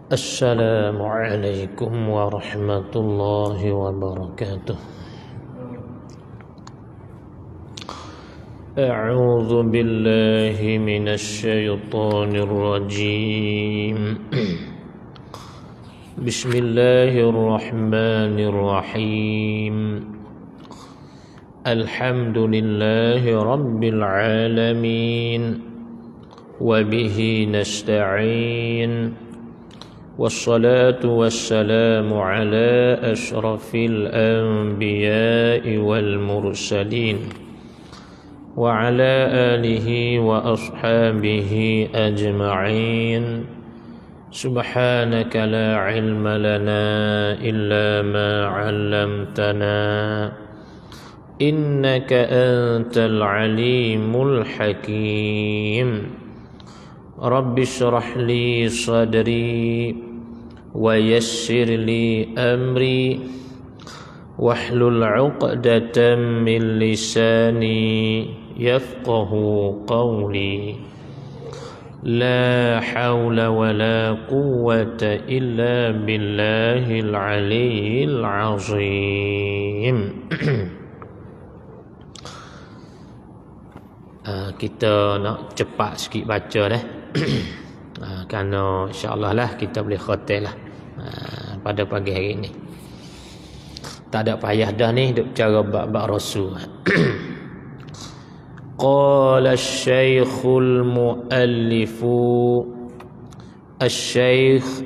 Assalamualaikum warahmatullahi wabarakatuh. A'udzu billahi minasy syaithanir rajim. Bismillahirrahmanirrahim. Alhamdulillahi rabbil alamin. Wa bihi nasta'in. والصلاة والسلام على أشرف الأنبياء والمرسلين وعلى آله وأصحابه أجمعين. سبحانك لا علم لنا إلا ما علمتنا إنك أنت العليم الحكيم. رب اشرح لي صدري ويسر لي أمري واحلل عقدة من لساني يفقه قولي. لا حول ولا قوة إلا بالله العلي العظيم. Kita nak cepat sikit baca dah. Kerana insya-Allah lah kita boleh khatam lah pada pagi hari ni. Tak ada payah dah ni duk cara bab-bab Rasul. Qala asy-syaikhul muallifu asy-syaikh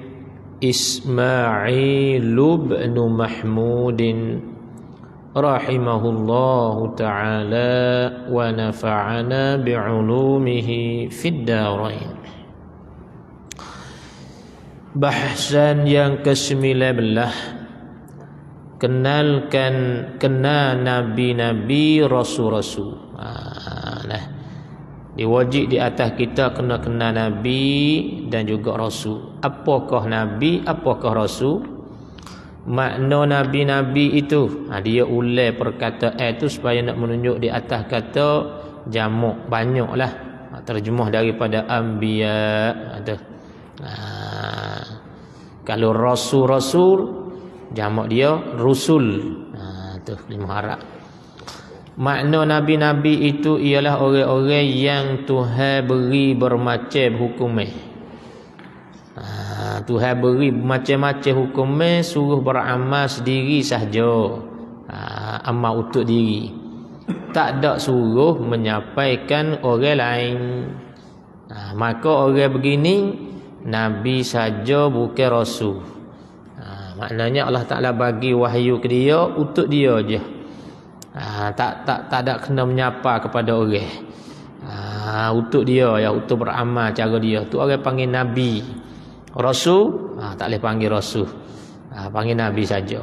Ismail bin Mahmud rahimahullahu ta'ala wa nafa'ana bi'ulumihi fid darain. Bahasan yang ke-19, kenal nabi-nabi, rasul-rasul. Diwajib di atas kita kena kenal nabi dan juga rasul. Apakah nabi, apakah rasul? Makna nabi-nabi itu, dia ulai perkataan itu supaya nak menunjuk di atas kata jamak, banyaklah. Terjemah daripada anbiya. Kalau rasul-rasul jamak dia rusul. Tu 5 harap. Makna nabi-nabi itu ialah orang-orang yang Tuhan beri bermacam hukumnya. Tuhan beri macam-macam hukumnya, suruh beramal sendiri sahaja. Amal untuk diri. Tak ada suruh menyampaikan orang lain. Maka orang begini nabi saja, bukan rasul. Maknanya Allah Ta'ala bagi wahyu ke dia untuk dia je. Tak ada kena menyapa kepada orang. Untuk dia ya, untuk beramal cara dia. Tu orang panggil nabi. Rasul tak boleh panggil rasul. Panggil nabi saja.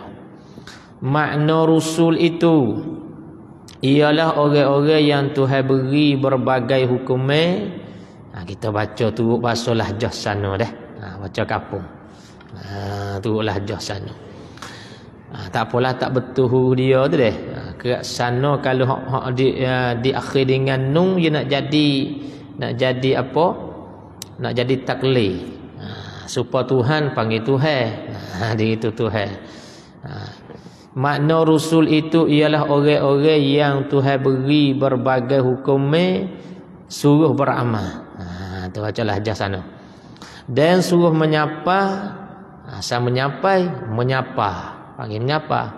Makna rusul itu ialah orang-orang yang Tuhan beri berbagai hukumnya. Kita baca turut bahasa lahjah sana dah. Baca kapung. Turut lahjah sana. Tak apalah, tak betul huruf dia tu dah. Kerak sana kalau hak di akhir dengan nun dia nak jadi apa? Nak jadi taklid. Supaya Tuhan panggil Tuhan. Dia itu Tuhan. Makna rusul itu ialah orang-orang yang Tuhan beri berbagai hukumnya, suruh beramal. Tu bacalah jah sana. Dan suruh menyapa, sama menyapa, panggil menyapa.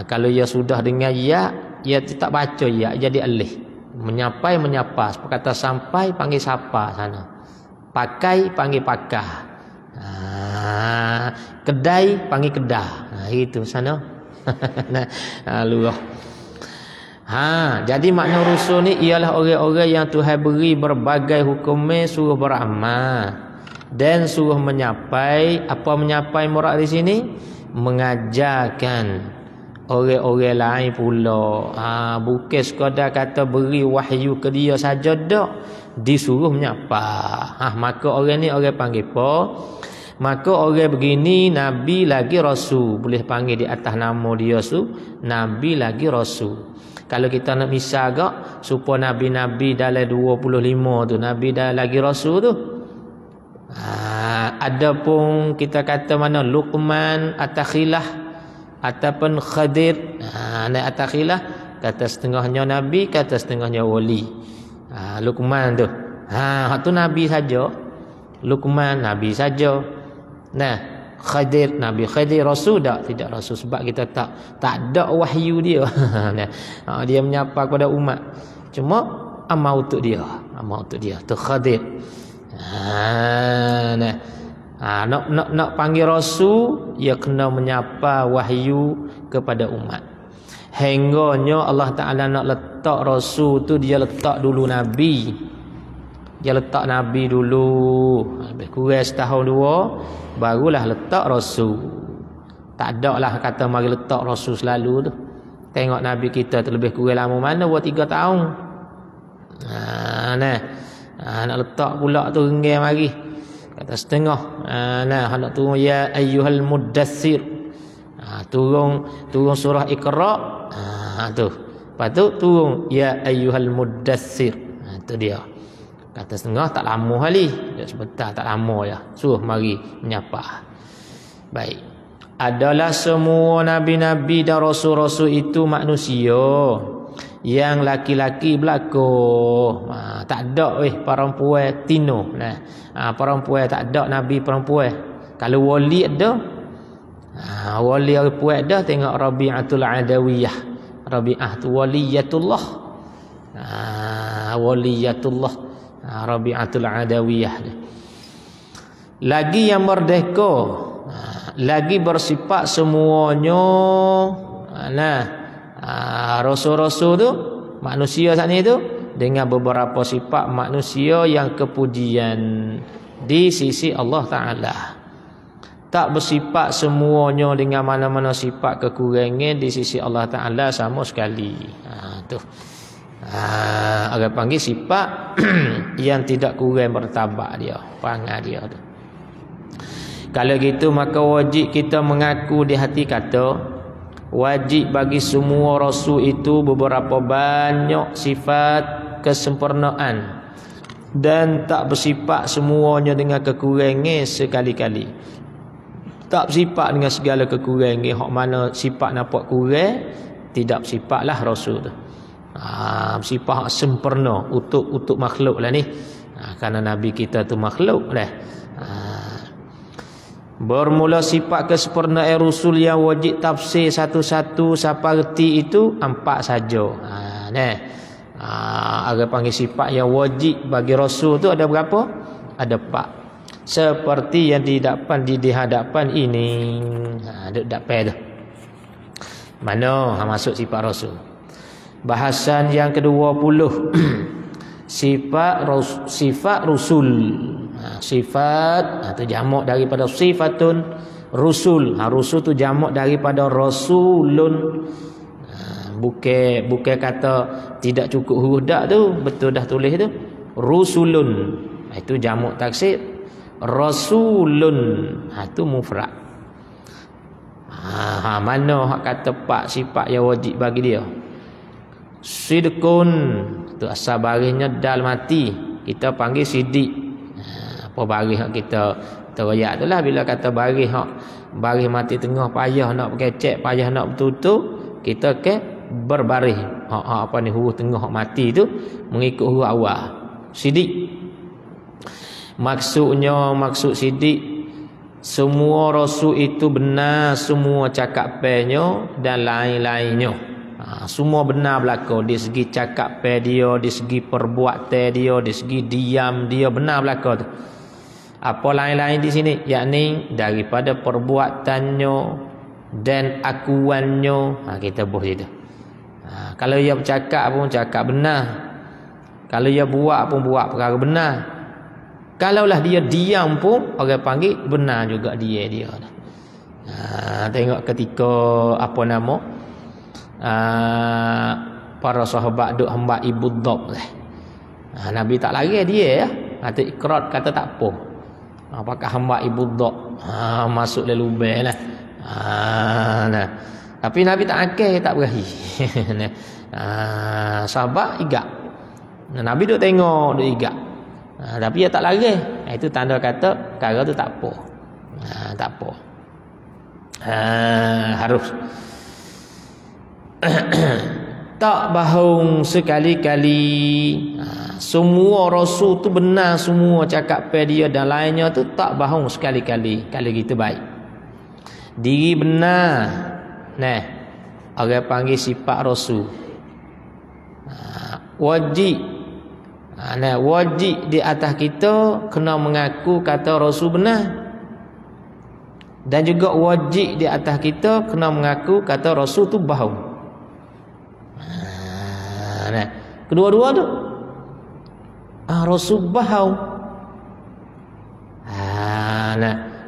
Kalau ia sudah dengan ya, ia tak baca ya, jadi alih. Menyapa, kata sampai panggil sapa sana. Pakai panggil pakah. Kedai panggil kedah. Itu sana. Lurah. Jadi makna rusul ni ialah orang-orang yang Tuhan beri berbagai hukumnya, suruh beramal dan suruh menyapai. Apa menyapai murad di sini? Mengajarkan orang-orang lain pula. Bukan sekadar kata beri wahyu ke dia saja dak, disuruh menyapa. Maka orang ni orang panggil apa? Maka orang begini nabi lagi rasul. Boleh panggil di atas nama dia nabi lagi rasul. Kalau kita nak misal agak supaya nabi-nabi dalam 25 tu nabi dah lagi rasul tu. Adapun kita kata mana Luqman Atakhilah ataupun Khadir, naik Atakhilah kata setengahnya nabi, kata setengahnya wali. Luqman tu tu nabi saja, Luqman nabi saja. Nah, Khadir nabi, Khadir rasul tak? Tidak rasul, sebab kita tak ada wahyu dia. Dia menyapa kepada umat, cuma amal untuk dia tu Khadir. Nak panggil rasul, ia kena menyapa wahyu kepada umat. Hingganya Allah Ta'ala nak letak rasul tu, dia letak dulu nabi. Dia letak nabi dulu, lebih kurang setahun dua, barulah letak rasul. Tak ada lah kata mari letak rasul selalu tu. Tengok nabi kita tu lebih kurang lama mana, 2-3 tahun. Nak letak pula tu renggam mari, kata setengah. Nak turun ya ayyuhal muddathir, turun surah Iqra, tu. Lepas tu turun ya ayyuhal muddathir, tu dia. Kata setengah tak lama kali, sebentar tak lama ya, suruh mari menyapa. Baik, adalah semua nabi-nabi dan rasul-rasul itu manusia. Yang laki-laki berlaku, tak ada perempuan tino. Perempuan tak ada, nabi perempuan. Kalau wali ada, wali perempuan ada. Tengok Rabi'atul Adawiyah, Rabi'ah tu waliyatullah, waliyatullah, Rabi'atul Adawiyah. Lagi yang merdeka, lagi bersifat semuanya. Rasul-rasul tu manusia saat ni tu dengan beberapa sifat manusia yang kepujian di sisi Allah Ta'ala. Tak bersifat semuanya dengan mana-mana sifat kekurangan di sisi Allah Ta'ala sama sekali. Tu orang panggil sifat yang tidak kurang bertabak dia, panggil dia tu. Kalau gitu maka wajib kita mengaku di hati kata, wajib bagi semua rasul itu beberapa banyak sifat kesempurnaan dan tak bersifat semuanya dengan kekurangan sekali-kali. Tak bersifat dengan segala kekurangan. Hak mana sifat nampak kurang, tidak bersifatlah rasul tu. Bersifat sempurna untuk makhluk lah ni. Kerana nabi kita tu makhluk lah. Bermula sifat kesempurnaan rasul yang wajib tafsir satu-satu seperti itu 4 saja. Orang panggil sifat yang wajib bagi rasul tu ada berapa? Ada 4. Seperti yang didapat di hadapan ini. Dapat tu. Mana masuk sifat rasul? Bahasan yang ke-20. Sifat rusul. Sifat tu jamak daripada sifatun rusul. Rusul tu jamak daripada rasulun. Bukan kata tidak cukup huruf dak tu, betul dah tulis tu rusulun. Itu jamak taksir. Rasulun tu mufrad. Mana hak kata 4 sifat yang wajib bagi dia? Sidqun tu asal barisnya dal mati, kita panggil sidik. Apa baris hak kita teriak tu lah, bila kata baris mati tengah payah nak berkecek, payah nak bertutup, kita ke berbaris apa ni huruf tengah hak mati tu mengikut huruf awal sidik. Maksud sidik, semua rasul itu benar semua cakapannya dan lain-lainnya. Semua benar berlaku di segi cakapan dia, di segi perbuatan dia, di segi diam dia, benar berlaku tu. Apa lain-lain di sini? Yakni daripada perbuatannya dan akuannya. Kita buat itu. Kalau ia bercakap pun cakap benar. Kalau ia buat pun buat perkara benar. Kalaulah dia diam pun orang panggil benar juga dia. Tengok ketika apa nama para sahabat duk hamba ibu dhab lah. Nabi tak lari dia ya. Kata ikrar, kata tak apa. Apakah hamba ibu dhab masuk dalam lubang lah. Tapi Nabi tak akal, tak berahi. Sahabat igak. Nabi duk tengok, duk igak. Tapi dia tak lari. Itu tanda kata perkara tu tak apa. Tak apa. Harus tak bohong sekali-kali. Semua rasul tu benar semua cakap dia dan lainnya tu tak bohong sekali-kali. Kalau gitu baik. Diri benar. Nah, orang panggil sifat rasul. Wajib. Wajib di atas kita kena mengaku kata rasul benar. Dan juga wajib di atas kita kena mengaku kata rasul tu bohong. Kedua-dua tu rasul bohong.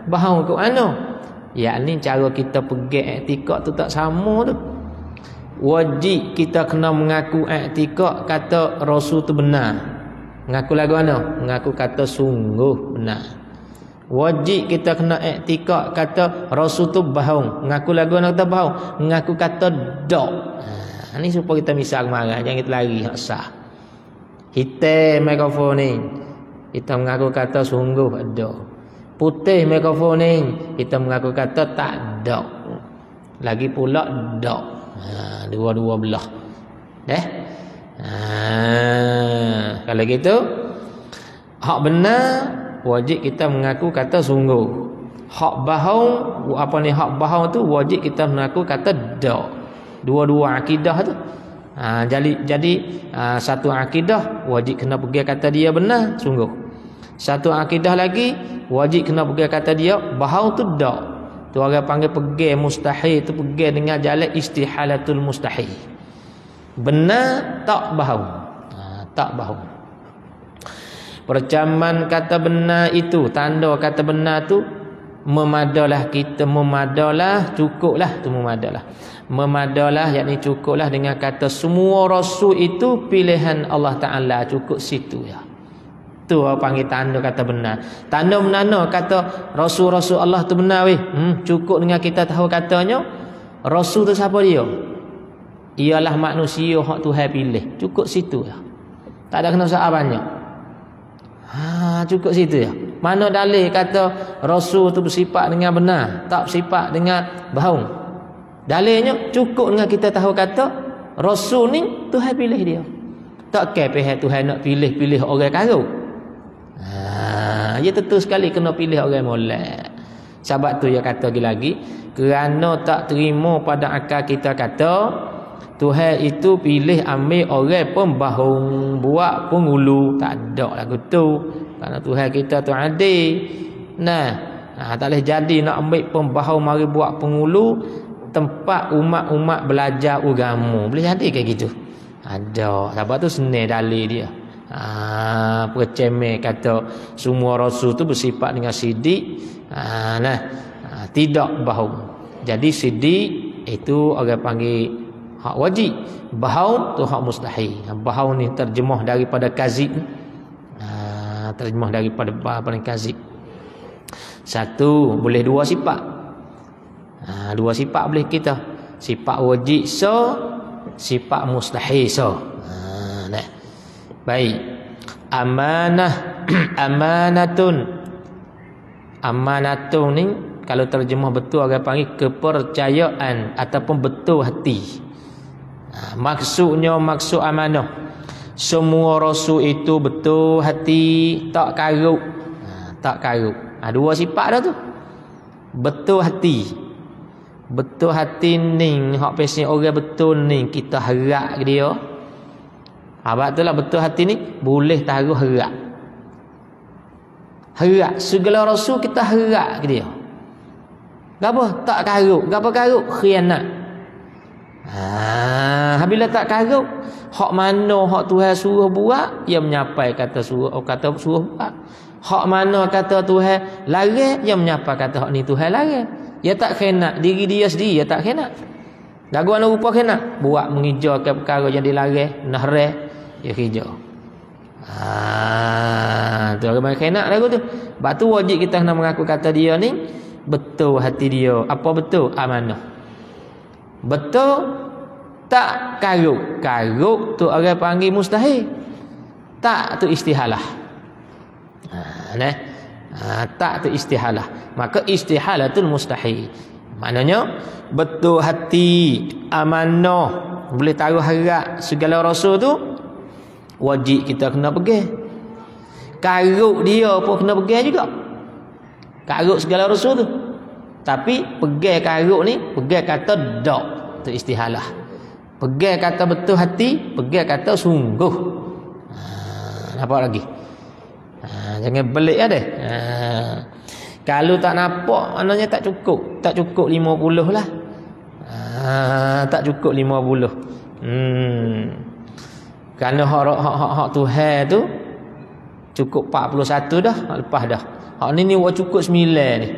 Bohong ke mana? Yakni cara kita pegang i'tikad tu tak sama tu. Wajib kita kena mengaku i'tikad kata rasul tu benar. Mengaku lagu mana? Mengaku kata sungguh benar. Wajib kita kena i'tikad kata rasul tu bohong. Mengaku lagu mana kata bohong? Mengaku kata dok. Ni supaya kita misal marah, jangan kita lari hak sah. Hitam mikrofon ni, kita mengaku kata sungguh ada. Putih mikrofon ni, kita mengaku kata tak ada. Lagi pula dak. Dua-dua belah. Kalau gitu hak benar wajib kita mengaku kata sungguh. Hak bohong, hak bohong tu wajib kita mengaku kata dak. Dua-dua akidah tu. Jadi satu akidah wajib kena pergi kata dia benar sungguh. Satu akidah lagi wajib kena pergi kata dia bohong tu dak. Tu orang panggil pergi mustahil, tu pergi dengan jalan istihalatul mustahil. Benar tak bohong. Tak bohong. Percaman kata benar itu, tanda kata benar tu memadalah kita, memadalah cukuplah tu memadalah. Memadalah yakni cukuplah dengan kata semua rasul itu pilihan Allah Taala, cukup situ ya. Tu orang panggil tanda kata benar. Tanda mana kata rasul-rasul Allah tu benar weh. Cukup dengan kita tahu katanya rasul tu siapa dia? Ialah manusia hak Tuhan pilih. Cukup situ ya. Tak ada kena soal banyak. Cukup situ ya. Mana dalil kata rasul tu bersifat dengan benar, tak bersifat dengan bohong? Dalilnya cukup dengan kita tahu kata rasul ni Tuhan pilih dia. Tak ke pihak Tuhan nak pilih orang karuk. Dia tentu sekali kena pilih orang molek. Sebab tu dia kata lagi, kerana tak terima pada akal kita kata Tuhan itu pilih ambil orang pembohong, buat pengulu. Tak ada lagu tu. Kerana Tuhan kita tu adil. Tak boleh jadi nak ambil pembohong mari buat pengulu tempat umat-umat belajar agama. Boleh jadi kayak gitu? Ada. Sebab tu senang dalil dia. Percemeh kata semua rasul tu bersifat dengan sidik. Tidak bohong. Jadi sidik itu orang panggil hak wajib. Bohong tu hak mustahil. Bohong ni terjemah daripada kazib. Terjemah daripada kazib. Satu, boleh dua sifat. Dua sifat boleh kita. Sifat wajib sifat mustahil Baik. Amanah Amanatun ni kalau terjemah betul orang panggil kepercayaan ataupun betul hati. Maksudnya maksud amanah. Semua rasul itu betul hati, tak karuk. Tak karuk. Dua sifat dah tu. Betul hati. Betul hati ni hak pesen orang betul ni kita harap ke dia. Sebab itulah betul hati ni boleh taruh harap. Harap segala rasul kita harap ke dia. Gapo? Tak karuk. Gapo karuk? Khianat. Bila tak karuk, hak mana hak Tuhan suruh buat, ia menyapai kata suruh buat. Hak mana kata Tuhan larang, ia menyapai kata hak ni Tuhan larang. Dia tak khianat diri dia sendiri, dia tak khianat. Lagu ana rupa khianat, buat mengijakan perkara yang dilarang, nahrah, dia hijau. Tu orang khianat lagu tu. Sebab tu wajib kita kena mengaku kata dia ni betul hati dia. Apa betul? Amanah. Betul tak karuk. Karuk tu orang panggil mustahil. Tak tu istihalah. Tak tu istihalah. Maka istihalatul mustahil. Maknanya betul hati, amanah, boleh taruh harap segala rasa tu wajib kita kena pegang. Karuk dia pun kena pegang juga. Karuk segala rasa tu. Tapi pegang karuk ni, pegang kata dak, tu istihalah. Pegang kata betul hati, pegang kata sungguh. Nampak lagi? Jangan belik ada. Kalau tak nampak, maknanya tak cukup. Tak cukup 50 lah. Tak cukup 50. Kerana hak Tuhan tu cukup 41 dah, lepas dah. Hak ni cukup 9 ni.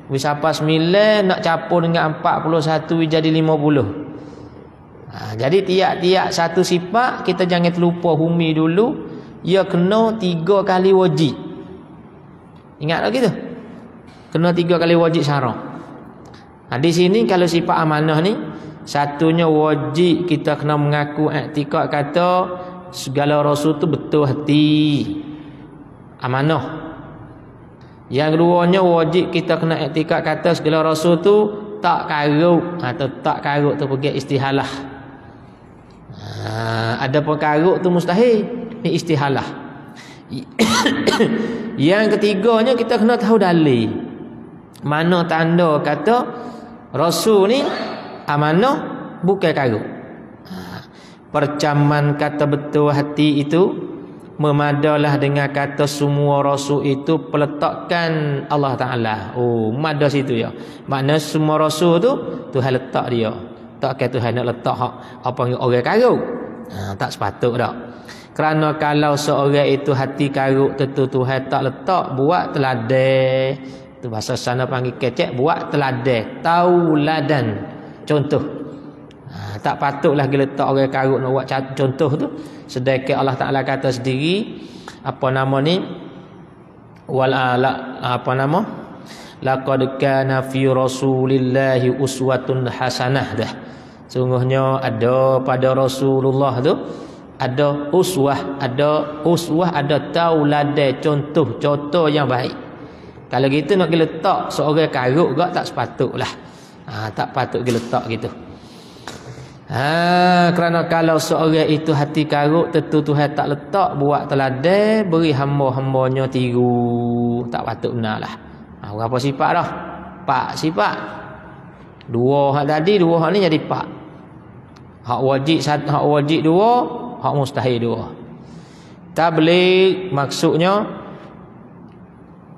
Wis apa 9 nak campur dengan 41 jadi 50. Jadi tiap-tiap satu sifat kita jangan terlupa humi dulu, ia kena 3 kali wajib. Ingat lagi tu. Kena 3 kali wajib syarak. Di sini kalau sifat amanah ni, satunya wajib kita kena mengaku i'tikad kata segala rasul tu betul hati. Amanah. Yang keduanya wajib kita kena i'tikad kata segala rasul tu tak karuk, atau tak karuk tu pergi istihalah. Ada pun karuk tu mustahil, ni istihalah. Yang ketiganya kita kena tahu dalil. Mana tanda kata rasul ni amanah bukan karuk. Percaman kata betul hati itu memadalah dengan kata semua rasul itu peletakan Allah Ta'ala. Mada situ ya. Makna semua rasul tu Tuhan letak dia. Tak kata Tuhan nak letak apa orang karuk. Tak sepatut dak. Kerana kalau seorang itu hati karuk, tentu Tuhan tak letak, buat teladan. Tu bahasa sana panggil kecek, buat teladan, tauladan, contoh. Tak patutlah kita letak orang karuk nak buat contoh tu. Sedangkan Allah Taala kata sendiri, apa nama ni, laqad kana fi rasulillahi uswatun hasanah dah. Sungguhnya ada pada Rasulullah tu ada uswah, ada tauladan, contoh yang baik. Kalau gitu nak letak seorang karuk gak tak sepatutlah. Tak patut letak gitu. Kerana kalau seorang itu hati karuk, tentu Tuhan tak letak, buat teladan, beri hamba-hambanya tiru. Tak patut benarlah. Berapa sifat dah? 4 sifat. 2 hak tadi, 2 hak ni jadi 4. Hak wajib 2, hak mustahil 2. Tabligh maksudnya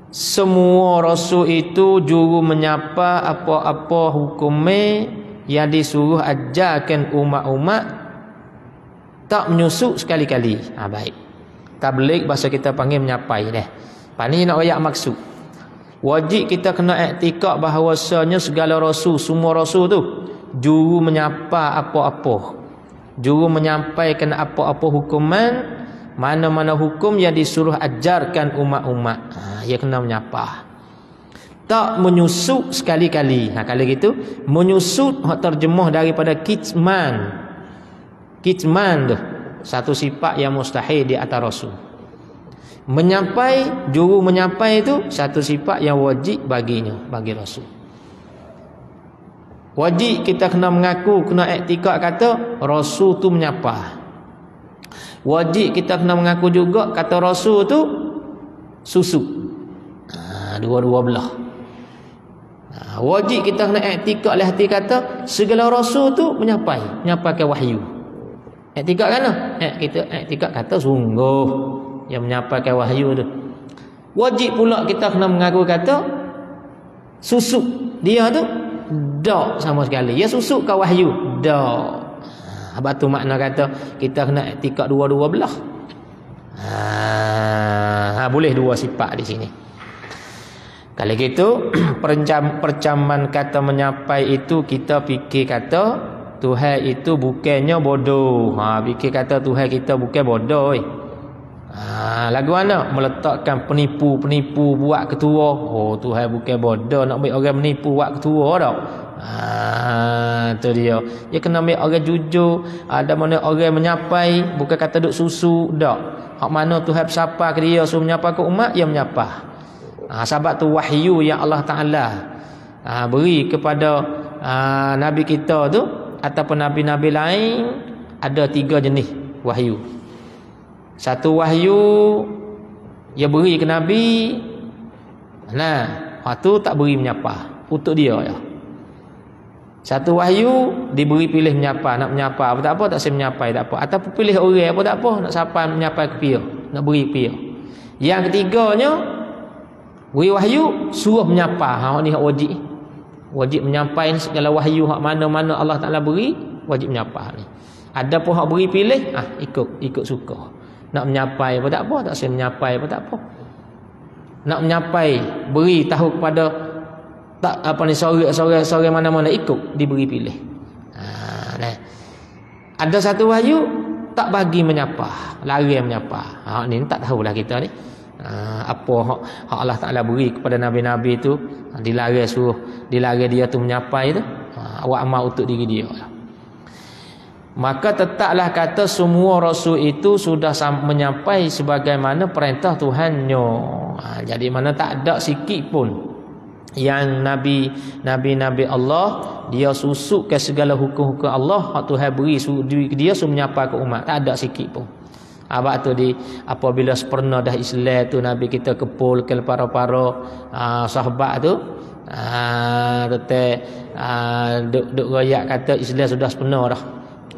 semua rasul itu juru menyapa apa-apa hukumnya yang disuruh ajarkan umat-umat, tak menyusuk sekali-kali. Baik. Tabligh bahasa kita panggil menyapai dah. Pani nak royak maksud. Wajib kita kena i'tikad bahawasanya segala rasul, semua rasul tu juru menyapa apa-apa. Juru menyampaikan apa-apa hukuman, mana-mana hukum yang disuruh ajarkan umat-umat. Ia kena menyapa. Tak menyusuk sekali-kali. Kalau gitu, menyusuk terjemah daripada kitman. Kitman tu satu sifat yang mustahil di atas rasul. Menyampai, juru menyampai itu satu sifat yang wajib baginya, bagi rasul. Wajib kita kena mengaku, kena i'tikad kata rasul tu menyapa. Wajib kita kena mengaku juga kata rasul tu susuk. Dua-dua belah. Wajib kita kena i'tikad oleh hati kata segala rasul tu menyampaikan wahyu. I'tikad kan? Kita i'tikad kata sungguh yang menyampaikan wahyu tu. Wajib pula kita kena mengaku kata susuk dia tu dak sama sekali. Ya susuk ke wahyu? Dak. Apa tu makna kata kita kena i'tikad dua-dua belah. Boleh 2 sifat di sini. Kalau gitu percaman kata menyapai itu kita fikir kata Tuhan itu bukannya bodoh. Fikir kata Tuhan kita bukan bodoh. Lagu mana? Meletakkan penipu-penipu buat ketua. Tuhan bukan bodoh nak ambil orang menipu buat ketua dah. Tu dia. Dia kena ambil orang jujur. Ada mana orang menyapai, bukan kata duk susu dak. Hak mana Tuhan bersapa ke dia suruh menyapa ke umat, dia menyapa. Sebab tu wahyu yang Allah Ta'ala beri kepada Nabi kita tu ataupun Nabi-Nabi lain, ada 3 jenis wahyu. Satu wahyu dia beri ke Nabi, tu tak beri menyapa, untuk dia je. Satu wahyu diberi pilih menyapa, nak menyapa apa tak apa, tak saya menyapai tak apa, ataupun pilih orang apa tak apa, nak sampai menyapai ke pia, nak beri pia. Yang ketiganya beri wahyu suruh menyapa. Ni hak wajib. Wajib menyampai segala wahyu hak mana-mana Allah Taala beri, wajib menyapa ni. Ada pun hak beri pilih, ikut suka. Nak menyapai apa tak apa, tak saya menyapai apa tak apa. Nak menyapai beri tahu kepada tak sore mana-mana, ikut diberi pilih. Ada satu wahyu tak bagi menyapa, lari menyapa. Ni tak tahulah kita ni. Apa hak Allah Taala beri kepada nabi-nabi tu, dilarang dia tu menyapai tu, awak amal untuk diri dia. Maka tetaplah kata semua rasul itu sudah menyapai sebagaimana perintah Tuhannya. Jadi mana tak ada sikit pun yang nabi Allah dia susuk ke segala hukum-hukum Allah hak Tuhan beri dia suruh menyapa ke umat, tak ada sikit pun. Abang tu apabila pernah dah Islam tu Nabi kita kepul ke para sahabat tu, duk royak kata Islam sudah sempurna dah.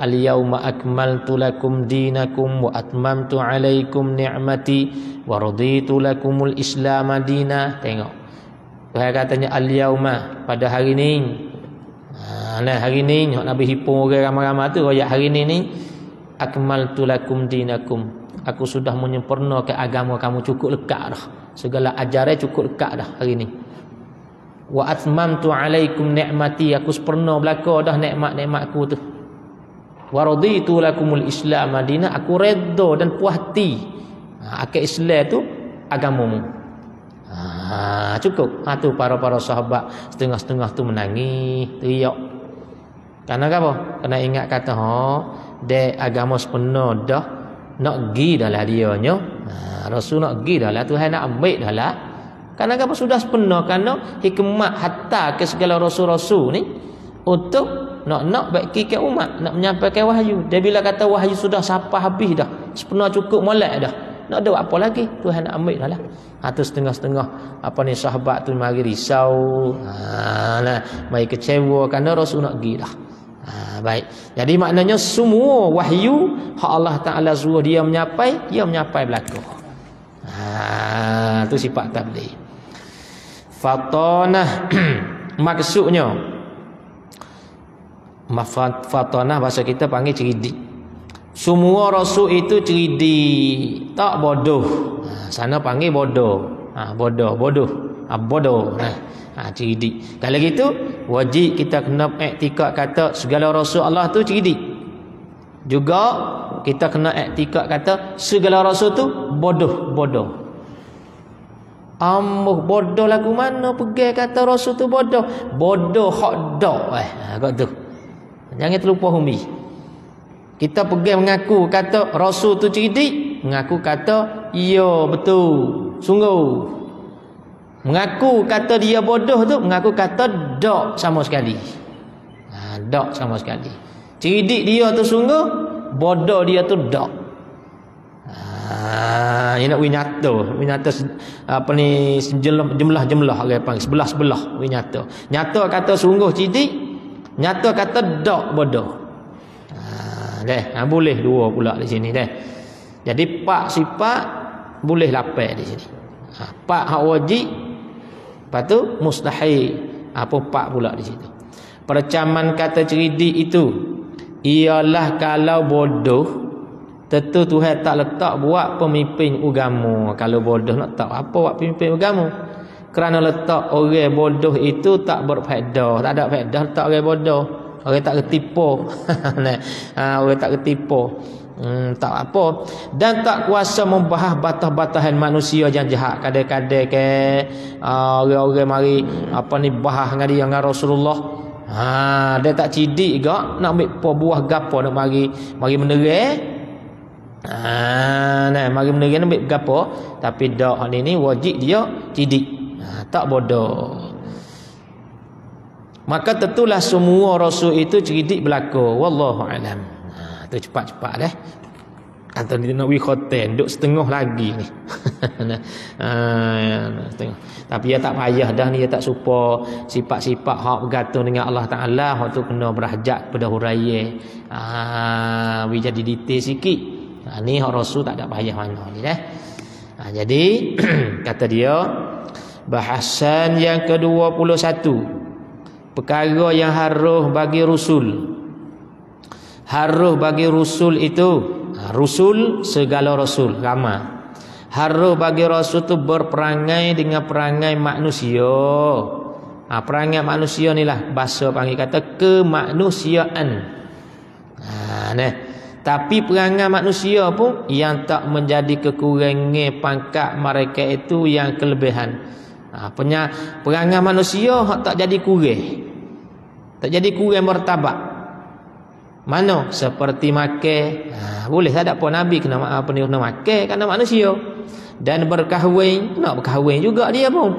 Al-yauma akmaltu lakum dinakum wa atmamtu alaikum ni'mati wa raditu lakumul Islam madina. Tengok. Tuhan katanya al-yauma, pada hari ni. Hari ni Nabi hipung orang ramai-ramai tu royak hari ni akmaltu lakum dinakum, aku sudah menyempurnakan agama kamu, cukup lekat dah. Segala ajaran cukup lekat dah hari ni. Wa atmamtu alaikum ni'mati, aku sempurna belaka dah nikmat-nikmatku tu. Wa raditu lakumul Islam madina, aku redha dan puas hati akal Islam tu agamamu. Cukup. Tu para sahabat setengah-setengah tu menangis, teriak. Karena apa? Kena ingat kata dek agama sempurna dah, nak gi dah lah dia nya. Rasul nak gi dah lah, Tuhan nak ambil dah lah. Karena apa? Sudah sempurna, karena hikmat hatta ke segala rasul-rasul ni untuk nak bagi ke umat, nak menyampaikan wahyu. Dia bila kata wahyu sudah sampai habis dah, sempurna cukup molek dah, nak ada apa lagi? Tuhan nak ambil dah lah. Tu setengah-setengah sahabat tu mari risau, mari kecewa kerana Rasul nak gi dah. Baik. Jadi maknanya semua wahyu hak Allah Taala suruh dia menyapai belaka. Tu sifat tabligh. Fatanah maksudnya fatanah bahasa kita panggil cerdik. Semua rasul itu cerdik, tak bodoh. Sana panggil bodoh. Bodoh. Cerdik. Kalau gitu wajib kita kena iktikad kata segala rasul Allah tu cerdik. Juga kita kena iktikad kata segala rasul tu bodoh. Bodoh lagu mana pergi kata rasul tu bodoh? Bodoh hak dak. Kau tu. Jangan terlupa humi. Kita pergi mengaku kata rasul tu cerdik, mengaku kata ya betul, sungguh. Mengaku kata dia bodoh tu, mengaku kata dak sama sekali. Dak sama sekali. Cerdik dia tu sungguh, bodoh dia tu dak. Ini nak winyata apa ni, jumlah orang panggil sebelah winyata. Nyata kata sungguh cerdik, nyata kata dak bodoh. Boleh dua pula di sini deh. Jadi pak sifat boleh lapar di sini. Pak hak wajib, lepas tu mustahil. Apa pak pula di situ. Percaman kata cerdik itu ialah kalau bodoh, tentu Tuhan tak letak buat pemimpin agama. Kalau bodoh nak tak apa buat pemimpin agama. Kerana letak orang bodoh itu tak berfaedah, tak ada faedah letak orang bodoh. Orang tak ketipu. Orang tak ketipu. Tak apa. Dan tak kuasa membahas batas-batasan manusia yang jahat. Kadang-kadang ke orang-orang mari bahas dengan dia dengan Rasulullah. Dia tak cidik juga nak ambil buah gapo nak mari menerang. Mari menerang nak ambil gapo, tapi dak ni wajib dia cidik. Tak bodoh. Maka tentulah semua rasul itu cerdik berlaku. Wallahu alam. Tu cepat-cepat dah. Atau dia nak khotem duk setengah lagi ni. Setengah. Tapi dia tak payah dah ni, dia tak supa sifat-sifat hak bergantung dengan Allah Taala, hak tu kena berhajat pada huraian. We jadi detail sikit. Ni hak rasul tak ada payah mana ni dah. Jadi kata dia bahasan yang ke-21, perkara yang harus bagi rasul. Harus bagi rasul itu, rasul segala rasul ramai. Harus bagi rasul tu berperangai dengan perangai manusia. Perangai manusia ni lah bahasa panggil kata kemanusiaan. Nah. Tapi perangai manusia pun yang tak menjadi kekurangan pangkat mereka itu yang kelebihan. Perangai manusia tak jadi kurang. Tak jadi kurang martabat. Mana? Seperti makan. Boleh tak ada pun Nabi kena makan kerana manusia. Dan berkahwin, nak berkahwin juga dia pun.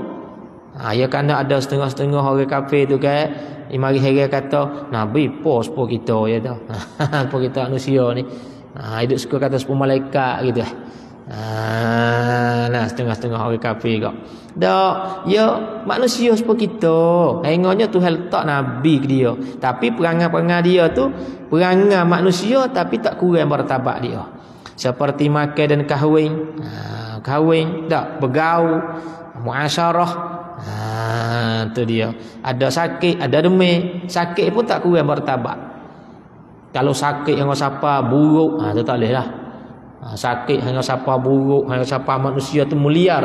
Ya kerana ada setengah-setengah orang kafir tu kan. Mari hari kata Nabi pos kita ya dah. Apa kita manusia ni. Hidup suka kata sepuluh malaikat gitu. Nah setengah-setengah orang kafir kok. Dak, ya manusia seperti kita. Hengahnya Tuhan letak Nabi ke dia. Tapi perangai-perangai dia tu perangai manusia tapi tak kurang martabat dia. Seperti makan dan kahwin. Kahwin tak bergaul, muasyarah. Tu dia. Ada sakit, ada demam. Sakit pun tak kurang martabat. Kalau sakit yang siapa buruk, tu tak boleh lah. Sakit hanya siapa buruk, hanya siapa manusia tu meliar.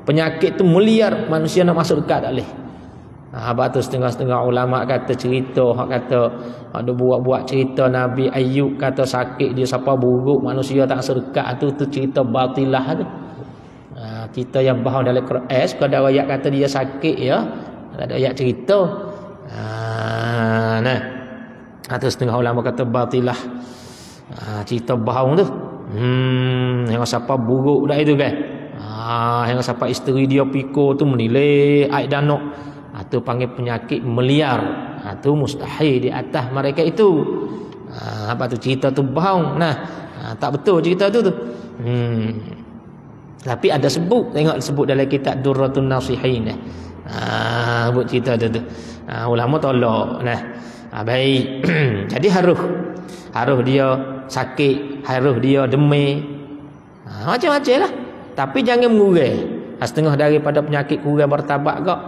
Penyakit tu meliar, manusia nak masuk dekat tak boleh. Habis tu setengah-setengah ulama kata cerita, hak kata ada buat-buat cerita Nabi Ayub kata sakit dia siapa buruk, manusia tak masuk dekat tu cerita batilah tu. Kita yang bahawa dalam Quran kalau ada ayat kata dia sakit ya, tak ada ayat cerita. Nah. Atau setengah ulama kata batilah. Cerita bahawa tu. Yang siapa buruk dah itu kan. Yang siapa isteri dia pikir tu menilai air danuk. Itu panggil penyakit meliar. Itu mustahil di atas mereka itu. Apa tu cerita tu bohong. Tak betul cerita tu. Tapi ada sebut, tengok sebut dalam kitab Durratun Nasihin. Buat cerita tu. Ulama tolak. Baik. Jadi harus dia sakit, harus dia demam. Macam-macam lah. Tapi jangan mengurang. Setengah daripada penyakit kurang martabat kok.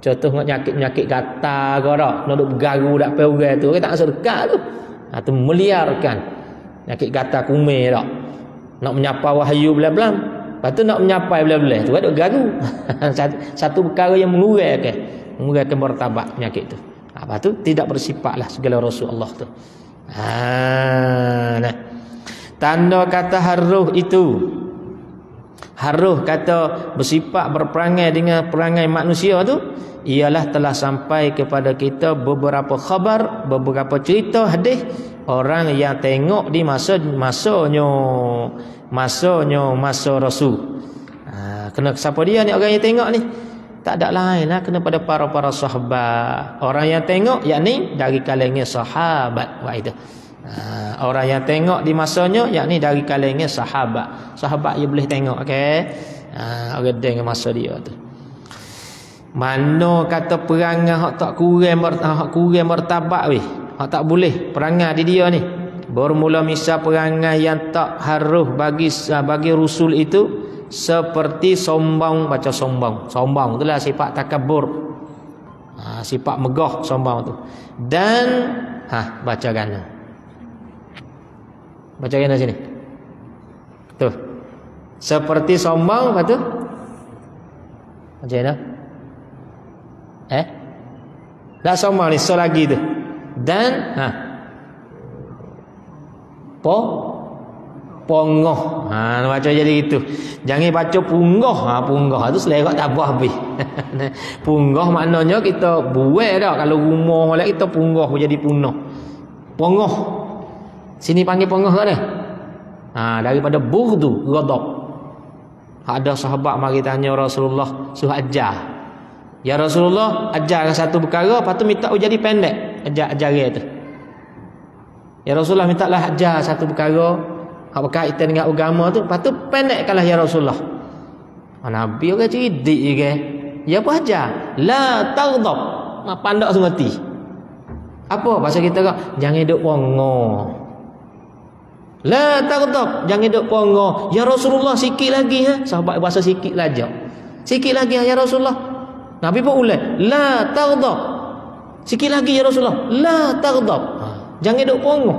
Contoh penyakit gatal kau dah. Nak duk bergaru dak pe orang tu, tak masuk dekat tu. Tu meliarkan. Penyakit gatal kumir dak. Nak menyapa wahyu belam-belam. Lepas tu nak menyapai belah-belah tu ada garu. Satu perkara yang mengurangkan martabat penyakit tu. Lepas tu tidak bersifatlah segala rasul Allah tu. Nah. Tanda kata harus itu. Harus kata bersifat berperangai dengan perangai manusia tu ialah telah sampai kepada kita beberapa khabar, beberapa cerita hadis orang yang tengok di masa rasul. Kena siapa dia ni orang yang tengok ni? Tak ada lain lah, kena pada para sahabat. Orang yang tengok yakni dari kalangan sahabat. Wah itu. Orang yang tengok di masanya yakni dari kalangan sahabat. Sahabat dia boleh tengok, okey. Orang dengan masa dia tu. Mana kata perangai hak tak kurang martabat weh. Hak tak boleh perangai di dia ni. Bermula misal perangai yang tak harus bagi rusul itu seperti sombong, baca sombong. Sombong itulah sifat takabur. Sifat megah sombong tu. Dan baca gana. Baca gana sini. Tuh. Seperti sombong apa tu? Baca gana. Dah sombong ni so lagi tu. Dan pongoh. Baca jadi itu. Jangan baca punggah. Punggah tu selera tak apa habis. Punggah maknanya kita buai dah. Kalau rumah lah kita punggah jadi punah. Pongoh. Sini panggil pongoh kan? Daripada burdu, ghadab. Ada sahabat mari tanya Rasulullah suruh ajar. Ya Rasulullah, ajarkan satu perkara, lepas tu minta jadi pendek. Ajar tu. Ya Rasulullah, mintalah ajar satu perkara hak berkaitan dengan agama tu, lepas tu pendekkanlah ya Rasulullah. Nabi orang cerdik je. Ya apa ajar? La taghdab. Pandak semati. Apa bahasa kita kak? Jangan duk pongo. La taghdab, jangan duk pongo. Ya Rasulullah, sikit lagi Sahabat bahasa sikit lajak. Sikit lagi ya Rasulullah. Nabi pun ulang, la taghdab. Sikit lagi ya Rasulullah. La taghdab. Jangan duk pongo.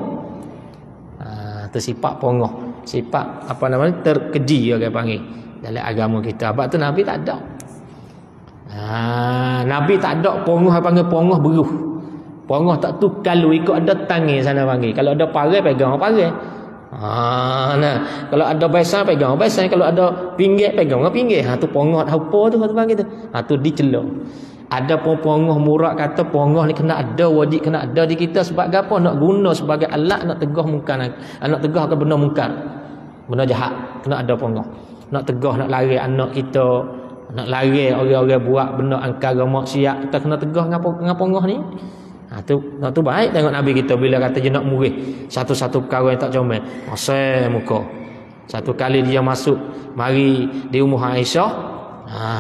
Tu sifat pongo. Sifat apa namanya? Terkeji orang panggil dalam agama kita. Sebab tu Nabi tak ada. Nabi tak ada pongoh panggil pongoh beruh. Pongoh tak tu kalau ikut ada tangan sana panggil. Kalau ada parai pegang parai. Kalau ada besan pegang besan, kalau ada pinggir pegang pinggir. Tu pongoh apa tu panggil tu. Tu dicela. Ada pongoh murak kata pongoh ni kena ada, wajib kena ada di kita sebab apa? Nak guna sebagai alat nak tegah mungkar, nak tegah ke benda mungkar, benda jahat, kena ada pongoh. Nak tegah, nak lari anak kita, nak lari orang-orang buat benda angkara maksiat, kita kena tegah dengan pongoh ni. Tu baik tengok Nabi kita bila kata dia nak murih satu-satu perkara yang tak comel. Pasal muka. Satu kali dia masuk mari di rumah Aisyah.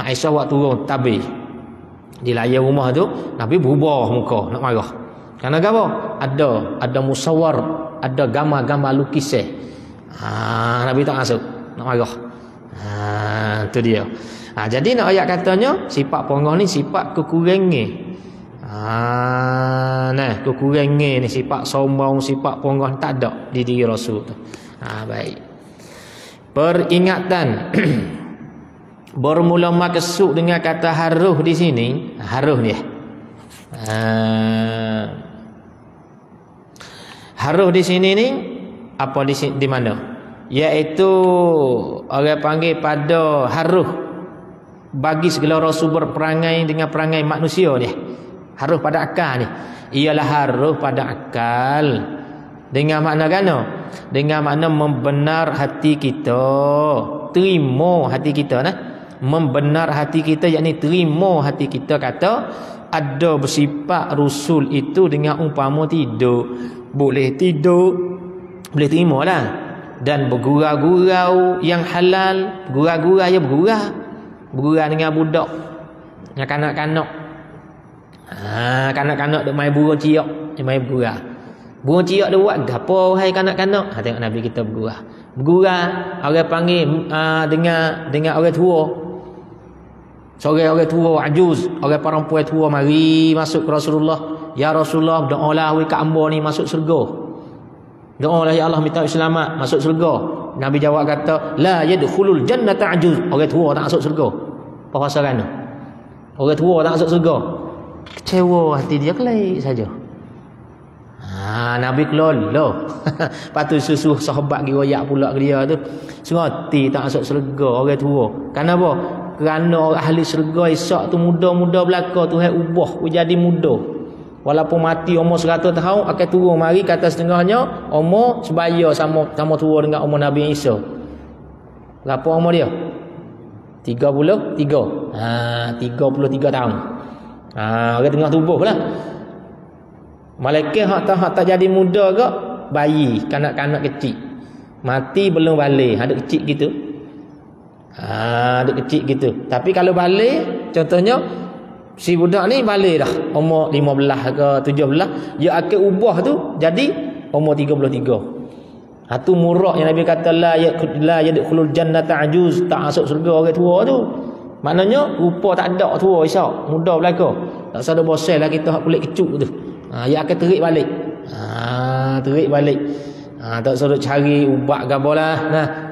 Aisyah waktu turun tabir. Di layar rumah tu Nabi berubah muka nak marah. Kerana apa? Ada musawar, ada gambar-gambar lukisan. Nabi tak masuk nak marah. Tu dia. Jadi nak ayat katanya sifat pongoh ni sifat kekurangan. Kekurangan ni sifat sombong, sifat pongoh tak ada di diri Rasul tu. Baik. Peringatan bermula maksud dengan kata haruh di sini, haruh ni. Haruh di sini ni apa di mana? Iaitu orang panggil pada haruh bagi segala rasul berperangai dengan perangai manusia ni. Haruh pada akal ni ialah haruh pada akal dengan makna gano? Dengan makna membenar hati kita, terima hati kita membenar hati kita, yakni terima hati kita kata ada bersifat rasul itu dengan umpama tidur. Boleh tidur, boleh terima lah. Dan bergurau-gurau yang halal, bergurau-gurau ya bergurau dengan budak, dengan kanak-kanak. Kanak-kanak duk main burung ciak, dia main bergurau. Burung ciak dia buat gapo hai kanak-kanak? Tengok Nabi kita bergurau. Bergurau orang panggil dengan orang tua. Seorang orang tua ajuz, orang perempuan tua mari masuk ke Rasulullah. Ya Rasulullah, doalah we kat hamba ni masuk syurga. Doalah ya Allah minta selamat masuk syurga. Nabi jawab kata, la yadkhulul jannata ajuz. Orang tua tak masuk syurga. Apa pasal kan? Orang tua tak masuk syurga. Kecewa hati dia kelai saja. Nabi kelolo. Patu susu sahabat pergi royak pula ke dia tu. Serati tak masuk syurga orang tua. Kenapa? Kerana orang ahli syurga esok tu muda-muda belaka Tuhan ubah jadi muda. Walaupun mati umur 100 tahun akan turun mari kata setengahnya umur sebaya sama tua dengan umur Nabi Isa. Berapa umur dia? 33. 33 tahun. Orang tengah tubuh lah. Malaikat hak tak jadi muda ke bayi, kanak-kanak kecil. Mati belum balik, ada kecil gitu. Ada kecil gitu. Tapi kalau balik, contohnya si budak ni balik dah umur 15 ke 17, dia akan ubah tu jadi umur 33. Tu murak yang Nabi kata la yadkhulul jannata ajuz, tak masuk surga orang tua tu. Maknanya rupa tak ada tua esok, muda belaka. Tak sadar bosel lah kita hak kulit kecuk tu. Dia akan terik balik. Terik balik. Tak sadar cari ubat gapo lah.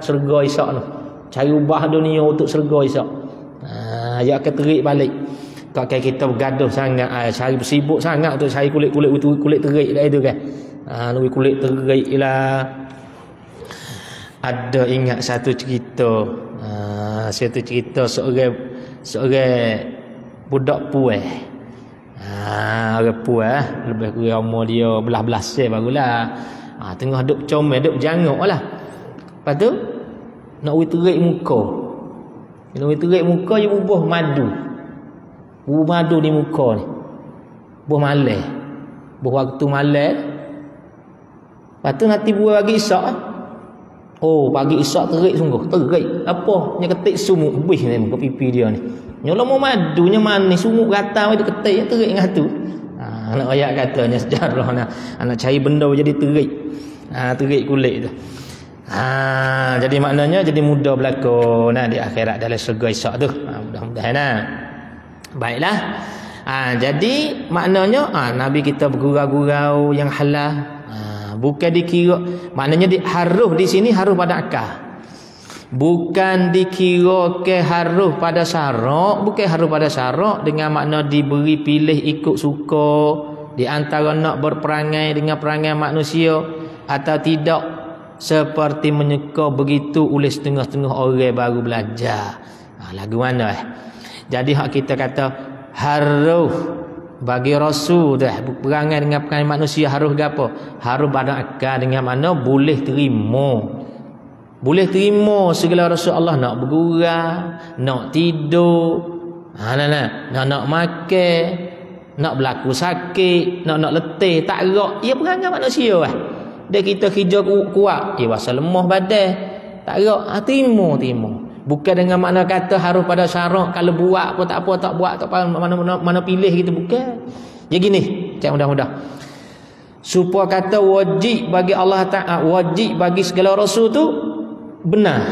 Surga esok tu. Cari ubah dunia untuk surga esok. Dia akan terik balik. Takkan kita bergaduh sangat, cari bersibuk sangat untuk cari kulit terik dah itu kan. Lebih kulit terik lah. Ada ingat satu cerita. Satu cerita seorang budak puai. Orang puai lebih kurang umur dia belas barulah. Tengah duk comel, duk janguk lah. Lepas tu nak terik muka. Bila orang terik muka dia bubuh madu. Bubuh madu di muka ni. Bubuh malam. Bubuh waktu malam. Lepas tu nanti buah pagi isak. Oh, pagi isak terik sungguh. Terik. Apa? Dia ketik sumuk bih ni muka pipi dia ni. Nyolong mau madunya manis, sumuk gatal dia ketik terik dengan tu. Anak ayat katanya sejarah anak cari benda jadi terik. Terik kulit tu. Jadi maknanya jadi mudah berlaku di akhirat dalam surga isak tu. Mudah-mudahan baiklah. Jadi maknanya Nabi kita bergurau-gurau yang halal. Bukan dikira, maknanya haruh di sini haruh pada akal. Bukan dikira ke haruh pada syarak, bukan haruh pada syarak dengan makna diberi pilih ikut suka di antara nak berperangai dengan perangai manusia atau tidak, seperti menyeka begitu oleh setengah-setengah orang baru belajar. Lagu mana Jadi hak kita kata haruh bagi Rasul dah perangai dengan perangai manusia haruh gapo? Haruh pada akal dengan mana boleh terima. Boleh terima segala Rasul Allah nak bergurau, nak tidur, nak makan, nak berlaku sakit, nak letih, tak gerak. Ia perangai manusia Dia kita kerja kuat, ia rasa lemah badan, tak gerak. Terima. Bukan dengan makna kata harus pada syarak, kalau buat pun tak apa, tak buat tak apa, mana pilih gitu, bukan. Ya gini, cak mudah-mudah. Supaya kata wajib bagi Allah Ta'ala, wajib bagi segala Rasul tu benar.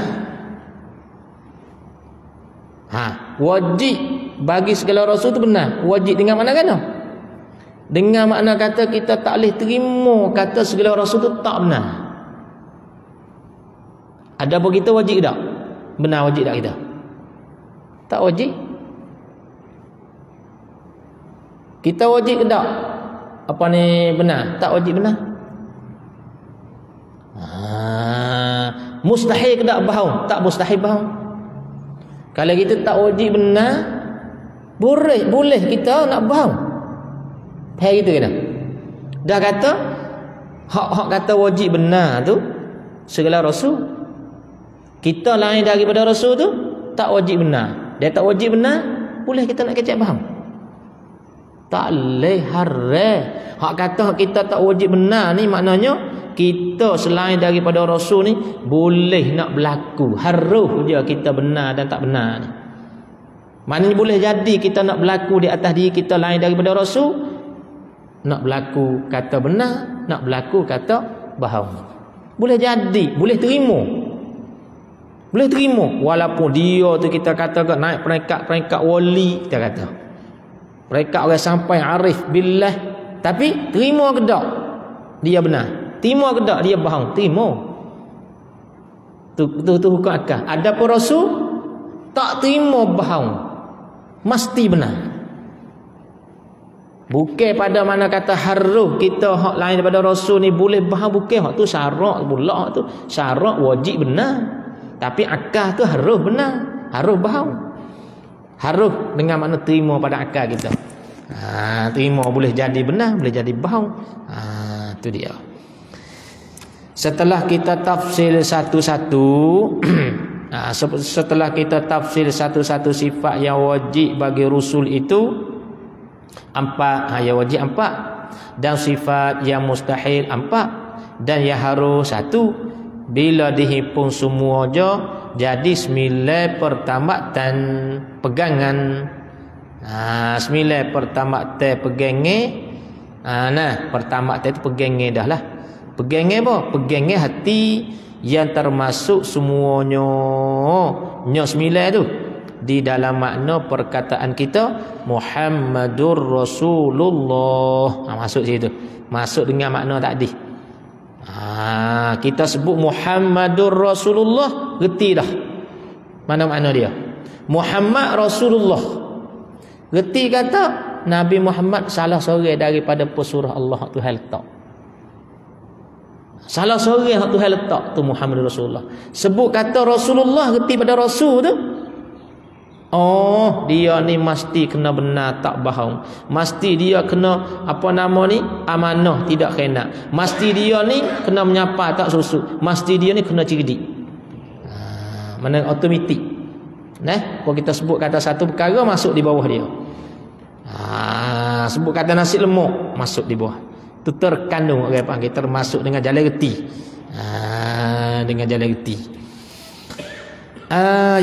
Wajib bagi segala Rasul tu benar. Wajib dengan mana kata? Dengan makna kata kita tak boleh terima kata segala Rasul tu tak benar. Ada apa kita wajib tak? Benar wajib tak kita? Tak wajib. Kita wajib ke tak? Apa ni benar? Tak wajib benar. Mustahil ke tak bahaw? Tak mustahil bahaw. Kalau kita tak wajib benar, boleh kita nak bahaw. Faham gitu kena? Dah kata hak kata wajib benar tu segala Rasul. Kita lain daripada Rasul tu tak wajib benar. Dia tak wajib benar, boleh kita nak kecek faham. Tak leh haram. Hak kata kita tak wajib benar ni maknanya kita selain daripada Rasul ni boleh nak berlaku. Haruh je kita benar dan tak benar ni. Maknanya boleh jadi kita nak berlaku di atas diri kita lain daripada Rasul. Nak berlaku kata benar, nak berlaku kata bohong. Boleh jadi, boleh terima. Boleh terima walaupun dia tu kita kata naik peringkat wali, kita kata peringkat orang sampai arif billah, tapi terima ke tak dia benar, terima ke tak dia bohong, terima. Tu hukum akal. Adapun Rasul tak terima bohong, mesti benar. Bukan pada mana kata haruh kita hak lain daripada Rasul ni boleh bohong, bukan. Hak tu syarak pula, tu syarak wajib benar. Tapi akal tu harus benar, harus bohong. Harus dengan makna terima pada akal kita. Terima boleh jadi benar, boleh jadi bohong. Tu dia. Setelah kita tafsir satu-satu, setelah kita tafsir satu-satu sifat yang wajib bagi Rasul itu empat, yang wajib empat, dan sifat yang mustahil empat, dan yang harus satu. Bila dihimpun semua je jadi 9 pertamatan pegangan. 9 pertamatan pegangan. Pertamatan itu pegangan dah lah. Pegangan apa? Pegangan hati yang termasuk semuanya. Nya 9 tu di dalam makna perkataan kita Muhammadur Rasulullah. Masuk situ. Masuk dengan makna tadi. Kita sebut Muhammadur Rasulullah, reti dah mana makna dia. Muhammad Rasulullah, reti kata Nabi Muhammad salah seorang daripada pesuruh Allah Tuhan letak. Salah seorang Tuhan letak tu Muhammadur Rasulullah. Sebut kata Rasulullah, reti pada Rasul tu, oh dia ni mesti kena benar, tak bohong. Mesti dia kena apa nama ni, amanah, tidak khianat. Mesti dia ni kena menyapa, tak susuk. Mesti dia ni kena cerdik. Mana automatik. Kalau kita sebut kata satu perkara, masuk di bawah dia. Sebut kata nasi lemuk, masuk di bawah. Itu terkandung, orang panggil termasuk dengan jalan reti. Dengan jalan reti.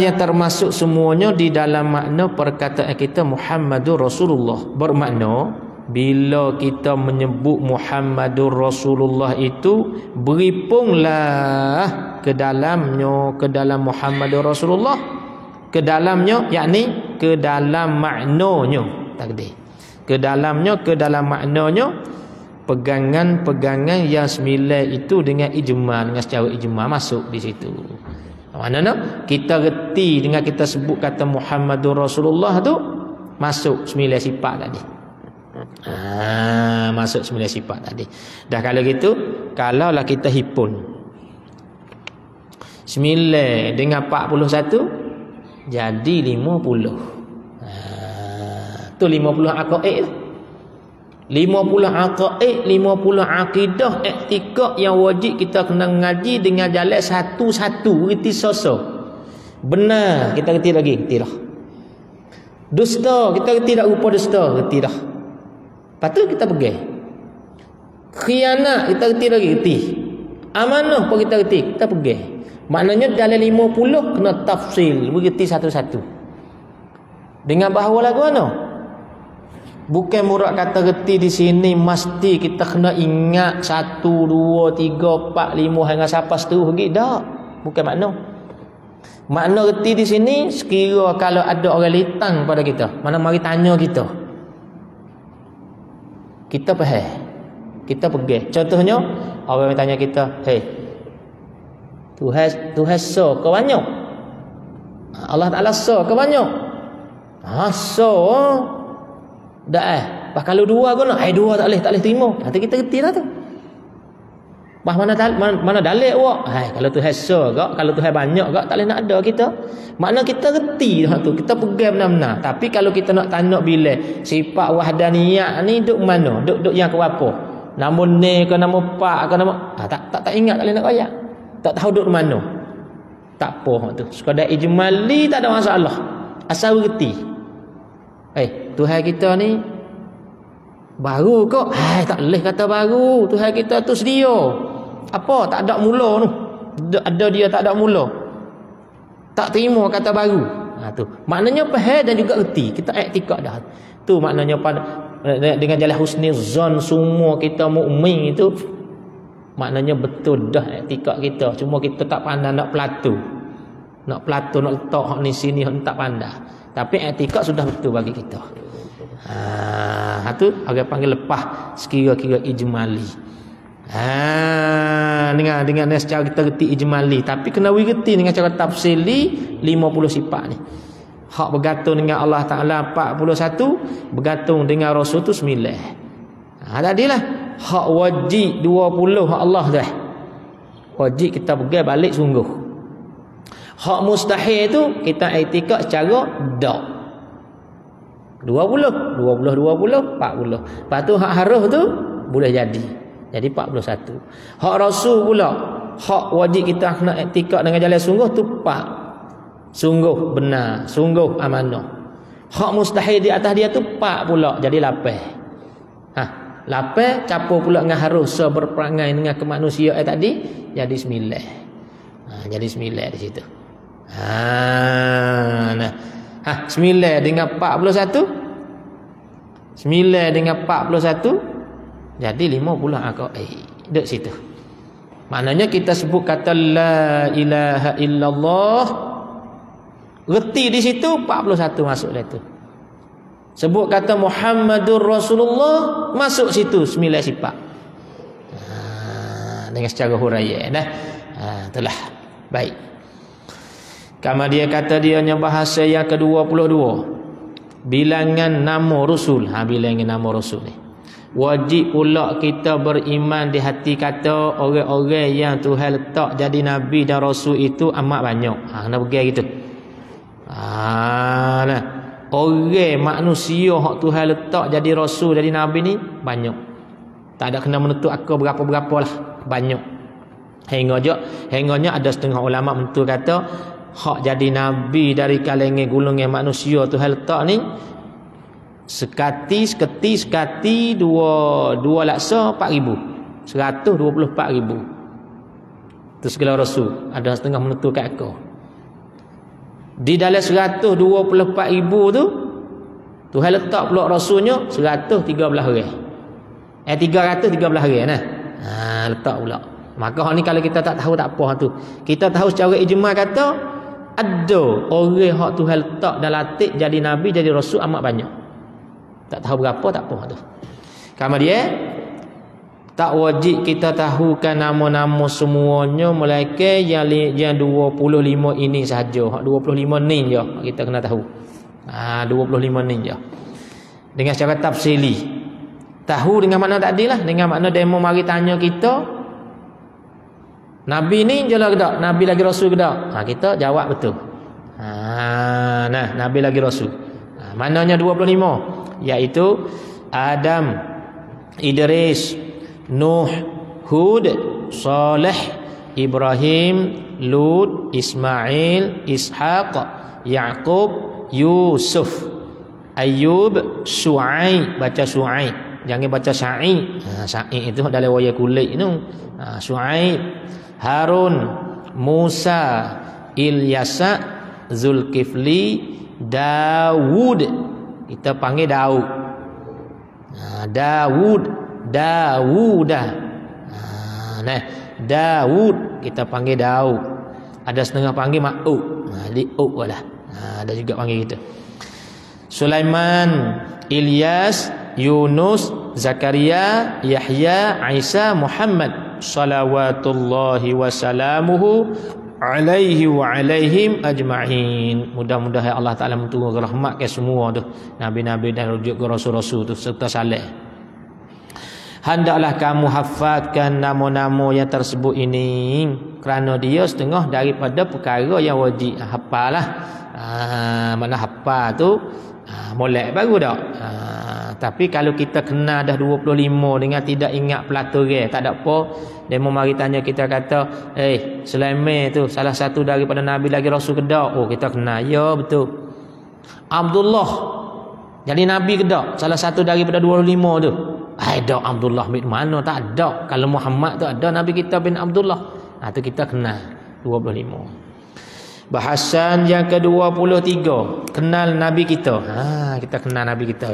Yang termasuk semuanya di dalam makna perkataan kita Muhammadur Rasulullah. Bermakna bila kita menyebut Muhammadur Rasulullah itu, beripunglah ke dalam Muhammadur Rasulullah, ke dalamnya, yakni ke dalam maknanya, takdir. Ke dalam maknanya, pegangan-pegangan yang sembilan itu dengan ijma', dengan secara ijma' masuk di situ. Maknanya kita reti dengan kita sebut kata Muhammadur Rasulullah tu, masuk sembilan sifat tadi. Masuk sembilan sifat tadi. Dah kalau gitu, kalaulah kita hipun 9 dengan 41 jadi 50. Tu 50 aqaid. 50 aqaid, 50 akidah, i'tikad yang wajib kita kena ngaji dengan jalan satu-satu, reti sosok. Benar, kita reti lagi, reti dah. Dusta, kita reti dah rupa dusta, reti dah. Lepas tu kita pergi. Khianat, kita reti lagi, reti. Amanah pun kita reti, kita pergi. Maknanya dalam 50 kena tafsil, berreti satu-satu. Dengan bahawa lagu mana? Bukan murad kata reti di sini mesti kita kena ingat 1, 2, 3, 4, 5 hingga sampai seterus lagi. Tak. Bukan makna. Makna reti di sini sekira kalau ada orang litang pada kita, mana mari tanya kita. Kita faham. Kita pergi. Contohnya orang yang tanya kita, Tuhan so ke banyak? Allah Ta'ala so ke banyak? So dah bah kalau dua guna, dua tak boleh terima. Nanti kita reti lah tu. Bah mana dalil awak? Kalau Tuhan so gak, kalau Tuhan banyak gak, tak boleh nak ada kita. Makna kita reti dah tu. Kita pegang benar-benar. Tapi kalau kita nak tanya bila sifat wahdaniyah ni duk mana? Duk yang ke apa? Nama ni ke nama pak ke nama tak ingat, tak boleh nak royak. Tak tahu duk mana. Tak apa tu. Sekadar ijmali tak ada masalah. Asal reti. Tuhan kita ni baru kok. Tak boleh kata baru. Tuhan kita tu sedia. Apa? Tak ada mula tu. Ada dia tak ada mula. Tak terima kata baru. Tu. Maknanya faham dan juga reti. Kita i'tikad dah. Tu maknanya dengan jalan husnizan semua kita mukmin itu, maknanya betul dah i'tikad kita. Cuma kita tak pandai nak pelatu. Nak letak hak ni sini hak tak pandai. Tapi i'tikad sudah betul bagi kita. Tu orang panggil lepas sekira-kira ijmali. Dengan secara kita reti ijmali, tapi kena reti dengan cara tafsili 50 sifat ni. Hak bergantung dengan Allah Ta'ala 41, bergantung dengan Rasul tu 9. Tadilah hak wajib 20 hak Allah dah. Wajib kita pegang balik sungguh. Hak mustahil tu kita i'tikad secara dak. 20, 40. Lepas tu hak harus tu boleh jadi 41. Hak Rasul pula, hak wajib kita kena i'tikad dengan jalan sungguh tu 4. Sungguh benar, sungguh amanah. Hak mustahil di atas dia tu 4 pula, jadi 8. 8 campur pula dengan harus berperangai dengan kemanusiaan tadi, jadi 9. Jadi 9 di situ. 9 dengan 41. 9 dengan 41 jadi 50 aqaid. Dek situ. Maknanya kita sebut kata la ilaha illallah, reti di situ 41 masuk dah tu. Sebut kata Muhammadur Rasulullah, masuk situ 9 sifat. Dengan secara huraian dah. Itulah. Baik. Kama dia kata dianya bahasa yang ke-22. Bilangan nama Rasul. Bilangan nama Rasul ni. Wajib pula kita beriman di hati kata orang-orang yang Tuhan letak jadi Nabi dan Rasul itu amat banyak. Kena pergi gitu. Orang manusia hak Tuhan letak jadi Rasul jadi Nabi ni banyak. Tak ada kena menentu aku berapa-berapa lah. Banyak. Hingga ada setengah ulama menentu kata hak jadi nabi dari kalangan golongan manusia tu hal letak ni sekati dua laksa 4,000, 124,000. Tu segala rasul, ada setengah menutur kat aku. Di dalam 124,000 tu Tuhan letak pula rasulnya 113 orang. 313 orang nah. Letak pula. Maka hak ni kalau kita tak tahu tak apa tu. Kita tahu secara ijma kata ada orang hak Tuhan letak dalam atik jadi nabi jadi rasul amat banyak. Tak tahu berapa tak apa tu. Kemudian tak wajib kita tahukan nama-nama semuanya melainkan yang 25 ini sahaja. Hak 25 ni je kita kena tahu. 25 ni je. Dengan secara tafsili. Tahu dengan makna tadi lah, dengan makna demo mari tanya kita Nabi ni je lah ke tak? Nabi lagi rasul ke tak? Kita jawab betul. Nah, Nabi lagi rasul. Maknanya 25 iaitu Adam, Idris, Nuh, Hud, Saleh, Ibrahim, Lut, Ismail, Ishaq, Yaqub, Yusuf, Ayub, Syuaib. Baca Syuaib, jangan baca Syai'. Syai' itu dalam wayang kulit itu. Syuaib, Harun, Musa, Ilyasa, Zulkifli, Dawud. Kita panggil Daud. Dawudah. Daud kita panggil Daud. Ada setengah panggil Ma'ud. Li'ud lah. Ada juga panggil kita. Sulaiman, Ilyas, Yunus, Zakaria, Yahya, Isa, Muhammad salawatullahi wasalamuhu alaihi wa alaihim ajma'in. Mudah-mudahan Allah Ta'ala menturunkan rahmat ke semua tu nabi-nabi dan rujuk ke rasul-rasul tu serta saleh. Hendaklah kamu hafalkan nama-nama yang tersebut ini kerana dia setengah daripada perkara yang wajib hafalah. Mana hafal tu molek baru dak. Tapi kalau kita kena dah 25 dengan tidak ingat pelaturan, tak ada apa. Dia mau mari tanya kita kata, Sulaiman tu salah satu daripada nabi lagi rasul ke dak? Oh, kita kena. Ya, betul. Abdullah jadi nabi ke dak? Salah satu daripada 25 tu. Dak Abdullah bin mana? Tak ada. Kalau Muhammad tu ada nabi kita bin Abdullah. Tu kita kena 25. Bahasan yang ke-23, kenal nabi kita. Kita kenal nabi kita.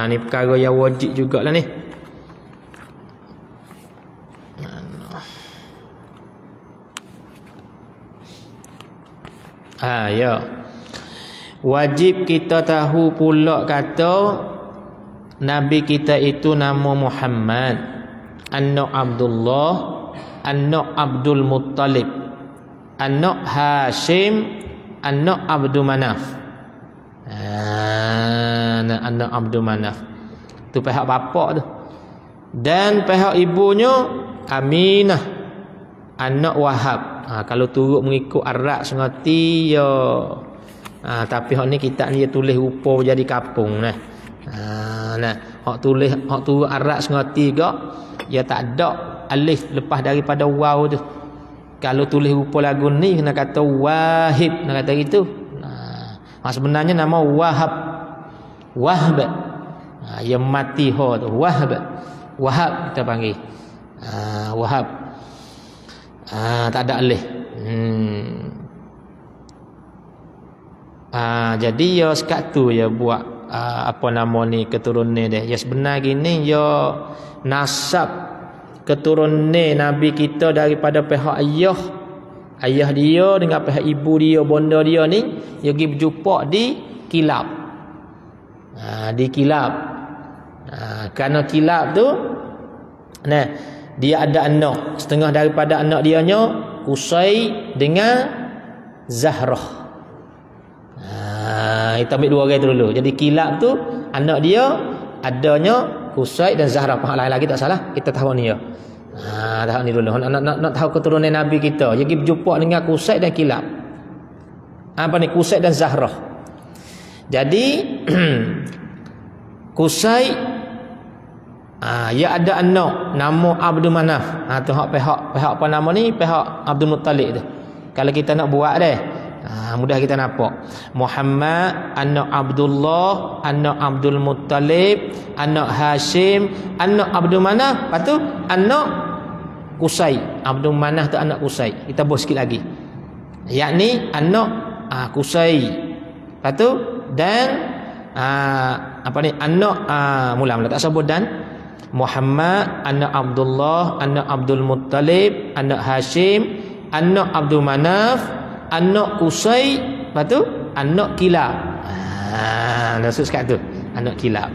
Ni perkara yang wajib jugalah ni. Ya. Wajib kita tahu pula kata nabi kita itu nama Muhammad, anak Abdullah, anak Abdul Muttalib, anak Hashim, anak Abdul Manaf. Anak Abdul Manaf. Tu pihak bapak tu. Dan pihak ibunya Aminah, anak Wahab. Kalau turut mengikut Arab sengati ya. Tapi hak ni kitab ni dia tulis rupa jadi kapung nah. Hak turut Arab sengati gak ya tak ada alif lepas daripada waw tu. Kalau tulis rupa lagu ni kena kata Wahib, nak kata gitu. Sebenarnya nama Wahab. Wahab. Yang mati ha tu Wahab. Wahab kita panggil. Wahab. Tak ada alih. Jadi ya sekat tu ya buat apa nama ni keturunan dia. Ya sebenar gini ya nasab keturunan nabi kita daripada pihak ayah dia dengan pihak ibu dia, bonda dia ni dia pergi berjumpa di kilab. Di kilab. Kerana kilab tu dia ada anak, setengah daripada anak dianya Qusay dengan Zahrah. Kita ambil dua orang tu dulu. Jadi kilab tu anak dia adanya Qusay dan Zahrah. Pahal lain lagi tak salah. Kita tahu ni ya. Tahap ni dulu. Nak tahu keturunan Nabi kita. Jadi berjumpa dengan Qusay dan Kilab. Apa ni? Qusay dan Zahrah. Jadi Qusay ia ada anak nama Abdul Manaf. Tu pihak apa nama ni? Pihak Abdul Muttalib tu. Kalau kita nak buat deh. Mudah kita nampak. Muhammad, anak Abdullah, anak Abdul Muttalib, anak Hashim, anak Abdul Manaf, lepas tu anak Qusay. Abdul Manaf tu anak Qusay. Kita buat sikit lagi. Yakni anak Qusay. Lepas tu dan apa ni? Anak mula tak sebut dan Muhammad, anak Abdullah, anak Abdul Muttalib, anak Hashim, anak Abdul Manaf, anak Qusay, lepas tu anak Kilab. Maksud sekat tu, anak Kilab.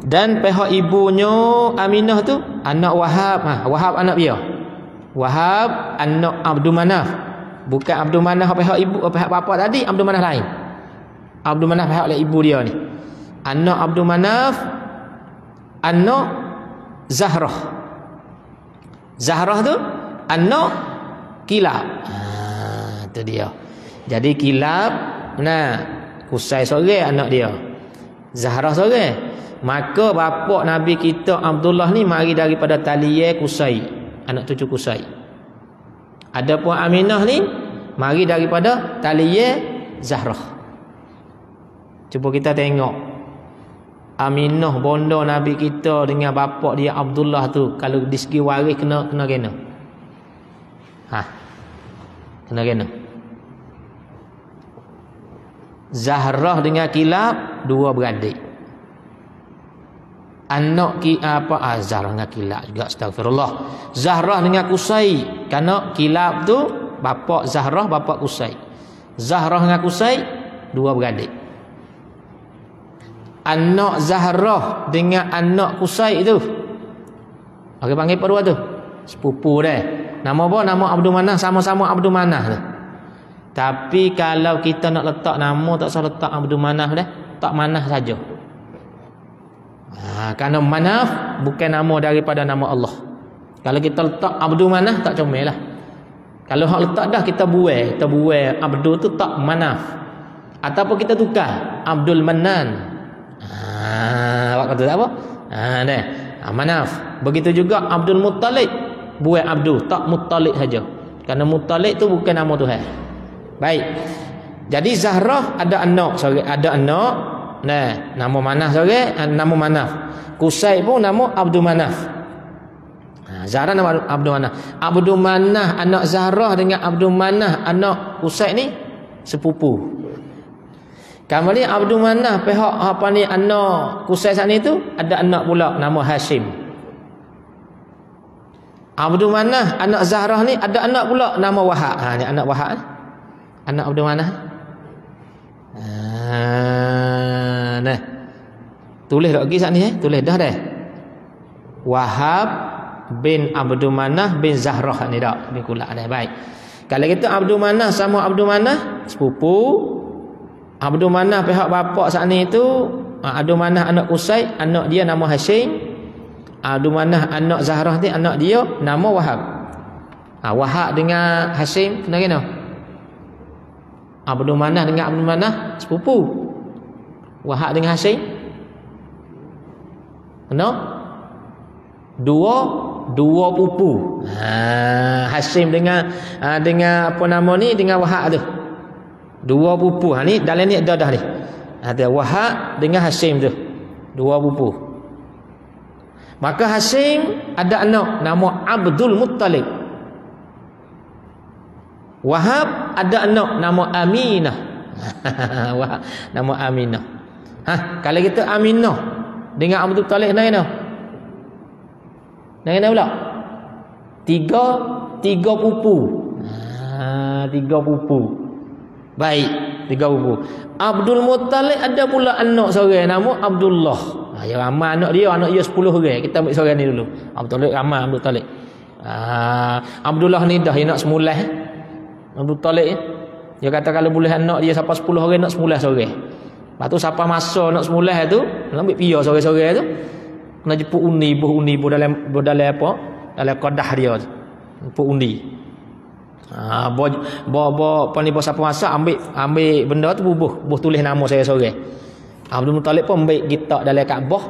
Dan pihak ibunya Aminah tu anak Wahab. Wahab anak dia. Wahab anak Abdul Manaf. Bukan Abdul Manaf pihak ibu, pihak bapa tadi, Abdul Manaf lain. Abdul Manaf pihak oleh ibu dia ni. Anak Abdul Manaf, anak Zahrah. Zahrah tu anak Kilab. Itu dia. Jadi Kilab, Qusay seorang anak dia. Zahrah seorang. Maka bapa Nabi kita Abdullah ni mari daripada taliyah Qusay, anak cucu Qusay. Adapun Aminah ni mari daripada taliyah Zahrah. Cuba kita tengok Aminah bonda Nabi kita dengan bapa dia Abdullah tu, kalau di segi waris kena. Kena. Zahrah dengan Kilab dua beradik. Anak Zahrah dengan Kilab juga, astagfirullah. Zahrah dengan Qusay, kerana Kilab tu bapa Zahrah, bapa Qusay. Zahrah dengan Qusay dua beradik. Anak Zahrah dengan anak Qusay tu, orang panggil apa dua tu? Sepupu dah. Nama apa? Nama Abdul Manaf, sama-sama Abdul Manaf tu. Tapi kalau kita nak letak nama, tak usah letak Abdul Manaf dah. Tak Manaf saja. Kerana Manaf bukan nama daripada nama Allah. Kalau kita letak Abdul Manaf, tak comel lah. Kalau hak letak dah, kita buai Abdul tu tak Manaf. Ataupun kita tukar Abdul Manan. Awak kata tak apa? Manaf. Begitu juga Abdul Muttalib, buat Abdul, tak Muttalib saja. Kerana Muttalib tu bukan nama Tuhan. Baik. Jadi Zahrah ada anak, nama Manaf seorang, nama Manaf. Qusay pun nama Abdul Manaf. Zahrah nama Abdul Manaf. Abdul Manaf anak Zahrah dengan Abdul Manaf anak Qusay ni sepupu. Kemudian Abdul Manaf pihak anak Qusay sana itu ada anak pula nama Hashim. Abdul Manaf anak Zahrah ni ada anak pula nama Wahab. Ni anak Wahab. Anak Abdul Manaf. Tulis tak lagi sana tulis dah dah. Wahab bin Abdul Manaf bin Zahrah ni dak. Ni kulak dah. Baik. Kalau kita Abdul Manaf sama Abdul Manaf sepupu. Abdul Manaf pihak bapa saat ni itu Abdul Manaf anak Qusay, anak dia nama Hashim. Abdul Manaf anak Zahrah ni anak dia nama Wahab. Wahab dengan Hashim kena. Abdul Manaf dengan Abdul Manaf sepupu. Wahab dengan Hashim kena dua pupu. Hashim dengan apa nama ni, dengan Wahab tu. Dua pupu. Ni dalam ni ada dah ni. Ada Wahab dengan Hashim tu. Dua pupu. Maka Hashim ada anak nama Abdul Muttalib. Wahab ada anak nama Aminah. Wahab nama Aminah. Kalau kita Aminah dengan Abdul Muttalib nak kena pula? Tiga pupu. Tiga pupu. Baik, tiga pupu. Abdul Muttalib ada pula anak seorang nama Abdullah. Ya ramai anak dia 10 orang. Kita ambil seorang ni dulu. Abdul ramai Abdul Muttalib. Abdullah ni dah nak semula. Abdul Muttalib dia kata kalau boleh anak dia siapa 10 orang nak semula seorang. Lepas tu siapa masa nak semula tu, nak ambil pia seorang-seorang tu. Kena jemput uni dalam apa? dalam qadah dia tu. Puk undi. Apa ni bos apa masa ambil benda tu bubuh tulis nama saya seorang. Abdul Muttalib pun ambil gitak dalam Kaabah.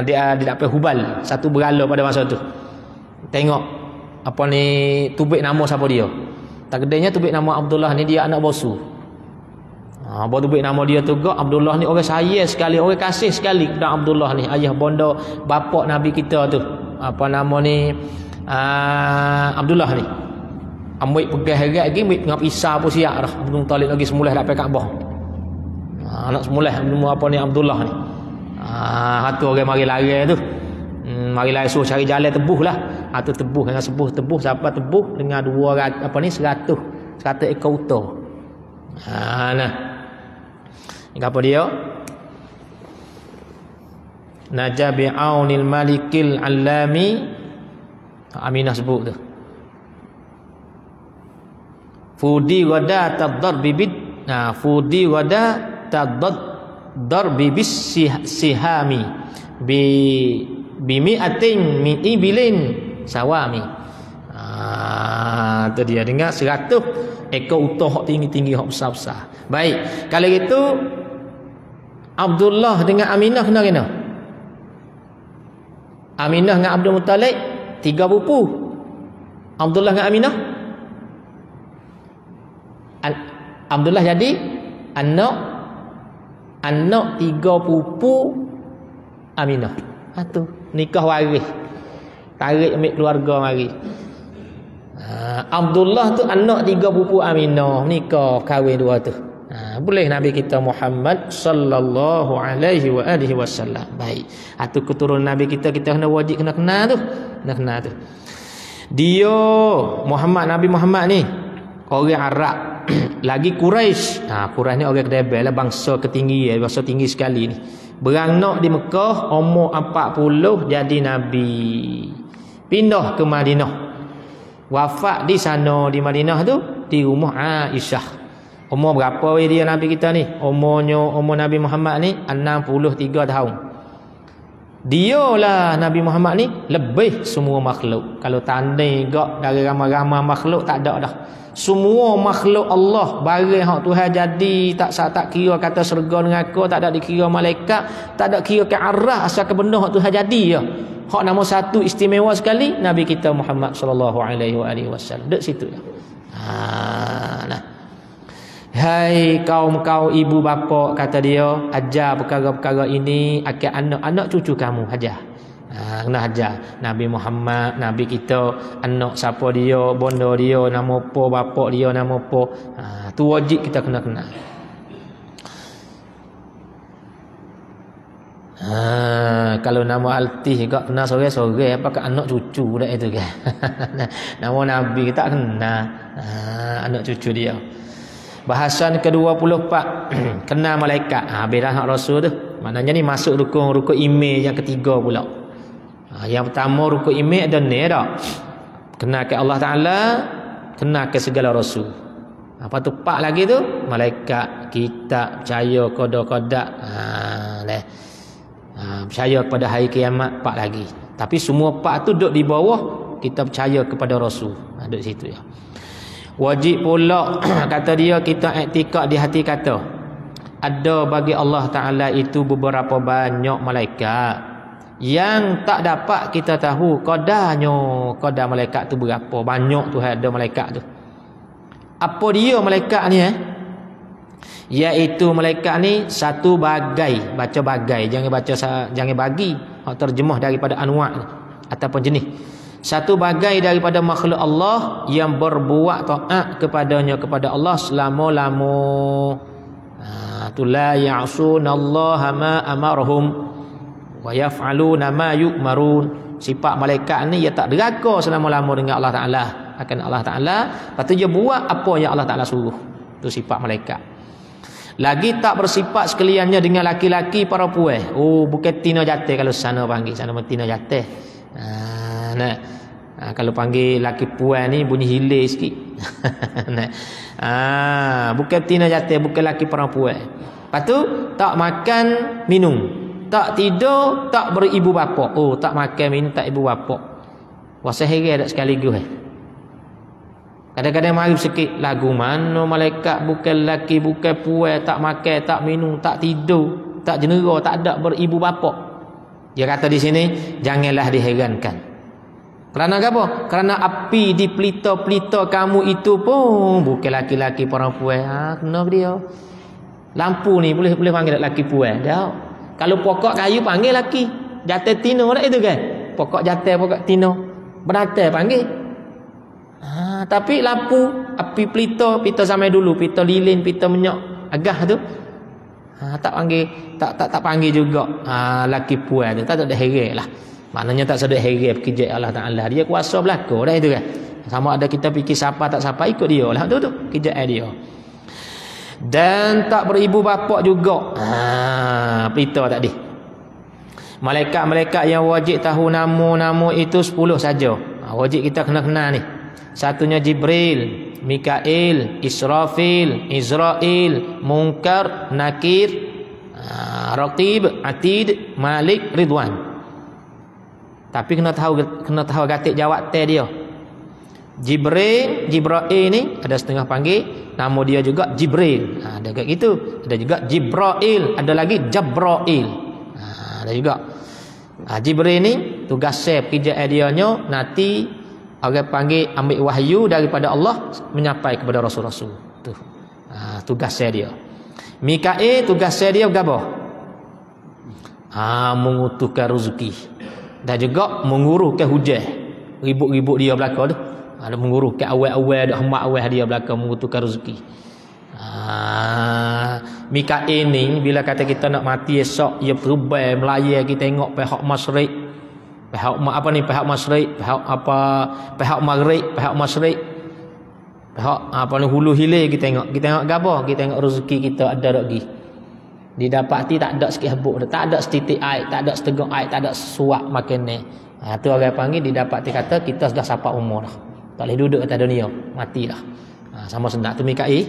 Dia dapat hubal satu berala pada masa tu. Tengok apa ni tubik nama siapa dia. Takdirnya tubik nama Abdullah ni dia anak bosu. Baru tubik nama dia tu gak Abdullah ni orang sayang sekali, orang kasih sekali kepada Abdullah ni, ayah bonda bapak Nabi kita tu. Apa nama ni? Abdullah ni. Ambil pegang herat lagi, ambil ngap Isa pun siap dah. Abdul Muttalib lagi semula dapat Kaabah. Anak semula apa ni Abdullah ni. Satu orang mari lari tu. Mari lari suruh cari jalan tebuh lah. Tu tebuh dengan tebuh siapa tebuh dengan 200 apa ni 100 ekor unta. Nah. Ini apa dia? Najabi aunil malikil alami. Aminah sebut tu. Fudi wada tadarbi bid. Fudi wada tadarbi bis sihami bi mi'atin min ibilin sawami. Tu dia dengar 100 ekor unta hak tinggi-tinggi hak besar-besar. Baik, kalau gitu Abdullah dengan Aminah kena. Aminah dengan Abdul Muttalib 3 pupu. Abdullah dengan Aminah Abdullah jadi anak 3 pupu Aminah. Tu nikah waris. Tarik ambil keluarga mari. Abdullah tu anak 3 pupu Aminah, nikah kahwin 2 tu. Boleh Nabi kita Muhammad sallallahu alaihi wa alihi wasallam. Baik. Tu keturunan Nabi kita kena wajib kena kenal tu. Kena kenal tu. Dia Nabi Muhammad ni orang Arab lagi Quraisy. Quraisy ni orang kedebel lah, bangsa ketinggi, bangsa tinggi sekali ni. Beranak di Mekah umur 40 jadi nabi. Pindah ke Madinah. Wafat di sana di Madinah tu di rumah Aisyah. Umur berapa dia Nabi kita ni? Umur Nabi Muhammad ni 63 tahun. Dialah Nabi Muhammad ni lebih semua makhluk. Kalau tanding gak dari ramai-ramai makhluk tak ada dah. Semua makhluk Allah barang hak Tuhan jadi tak kira kata syurga neraka, tak ada dikira malaikat, tak ada kira ke arah asal ke benda hak Tuhan jadi ya. Hak nombor 1 istimewa sekali Nabi kita Muhammad sallallahu alaihi wasallam. Dek situ dah. Nah. Hai kaum ibu bapa, kata dia, ajar perkara-perkara ini akan anak-anak cucu kamu ajar. Kena ajar Nabi Muhammad, Nabi kita, anak siapa dia, bonda dia, nama apa, bapa dia nama apa. Tu wajib kita kena kenal. Kalau nama Altih juga kena sore-sore apakah anak cucu dah itu kan. Nama Nabi kita kena anak cucu dia. Bahasan ke-24 kenal malaikat. Habis dah hak Rasul tu. Maknanya ni masuk rukun iman yang ketiga pula. Yang pertama rukun iman ada ni dah. Kenal ke Allah Taala, kenal ke segala rasul. Apa tu 4 lagi tu? Malaikat, kitab, percaya qada. Percaya kepada hari kiamat 4 lagi. Tapi semua 4 tu duduk di bawah kita percaya kepada Rasul. Duduk situ ya. Wajib pula kata dia kita i'tikad di hati kata ada bagi Allah Ta'ala itu beberapa banyak malaikat yang tak dapat kita tahu qadar malaikat tu berapa banyak tu ada malaikat tu. Apa dia malaikat ni iaitu malaikat ni satu bagai, baca bagai, jangan bagi hak terjemah daripada anwa' ataupun jenis. Satu bagai daripada makhluk Allah yang berbuat taat kepadanya kepada Allah selama-lama. Tu la ya'sunallaha ma amarhum wa yaf'aluna ma yu'marun. Sifat malaikat ni ia tak deraka selama-lama dengan Allah Taala, akan Allah Taala, lepas tu dia buat apa yang Allah Taala suruh. Tu sifat malaikat. Lagi tak bersifat sekaliannya dengan laki-laki para puan. Bukan tina jatuh kalau sana panggil, sana tina jatuh. Kalau panggil laki puan ni bunyi hilir sikit. Bukan tina jatuh, bukan laki perempuan. Lepas tu tak makan minum, tak tidur, tak beribu bapa. Tak makan minum, tak ibu bapa. Puasa heret tak sekaligus Kadang-kadang mari sikit lagu mana malaikat bukan lelaki, bukan puai, tak makan, tak minum, tak tidur, tak jenera, tak ada beribu bapa. Dia kata di sini janganlah diherankan. Kerana apa? Kerana api di pelita-pelita kamu itu pun bukan laki-laki perempuan. Kena dia. Lampu ni boleh panggil laki puan. Dah. Kalau pokok kayu panggil laki. Jatuh tino dah itu kan. Pokok jatuh, pokok tino. Beratai panggil. Tapi lampu api pelita sampai dulu, pelita lilin, pelita minyak agah tu. Tak panggil tak panggil juga laki puan tu. Tak ada heran lah. Maknanya tak sedek heran kerja Allah Taala. Dia kuasa belaka dah itu kan. Sama ada kita fikir siapa tak siapa ikut dia lah tu kerja dia. Dan tak beribu bapa juga. Pelita tadi. Malaikat-malaikat yang wajib tahu nama-nama itu 10 saja. Wajib kita kena kenal ni. Satunya Jibril, Mikail, Israfil, Izrail, Munkar, Nakir, Raqib, Atid, Malik, Ridwan. Tapi kena tahu gatik jawab dia. Jibril ni ada setengah panggil nama dia juga Jibril. Ada kayak gitu. Ada juga Jibrail, ada lagi Jabrail. Ada juga. Jibril ni tugas kerja dia nanti orang panggil ambil wahyu daripada Allah menyampai kepada rasul-rasul. Tu. Tugas dia. Mikail tugas dia gapo? Mengutuhkan rezeki. Dan juga menguruhkan hujan. Ribut-ribut dia belaka tu. Ada menguruhkan awal-awal dak hamba awal dia belaka mengutuhkan rezeki. Mikail ni bila kata kita nak mati esok ia terbang melayar kita tengok pihak masyrik. Pihak masyrik, pihak maghrib, pihak masyrik. Pihak hulu hilir kita tengok. Kita tengok gapo? Kita tengok rezeki kita ada dak gi. Didapati tak ada sikit habuk, tak ada setitik air, tak ada seteguk air, tak ada suak makan ni. Tu orang panggil didapati kata kita sudah sampai umur dah. Tak boleh duduk atas dunia, mati dah. Sama sendak tu Mikail.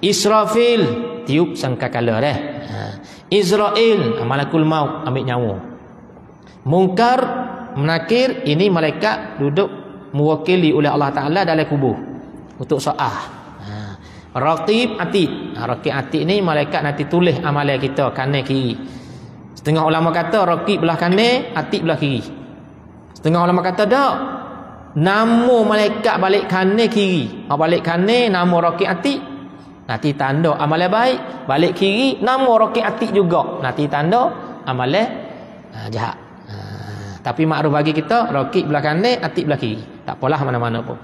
Israfil tiup sangkakala dah. Izrail malakul maut ambil nyawa. Munkar, Nakir ini malaikat duduk mewakili oleh Allah Taala dalam kubur untuk soal. Raqib, Atid. Raqib, Atid ni malaikat nanti tulis amalan kita kanan kiri. Setengah ulama kata Raqib belah kanan, Atid belah kiri. Setengah ulama kata tak. Nama malaikat balik kanan kiri. Balik kanan nama Raqib, Atid. Nanti tanda amalan baik. Balik kiri nama Raqib, Atid juga. Nanti tanda amalan jahat. Tapi makruf bagi kita Raqib belah kanan, Atid belah kiri. Tak apalah mana-mana pun.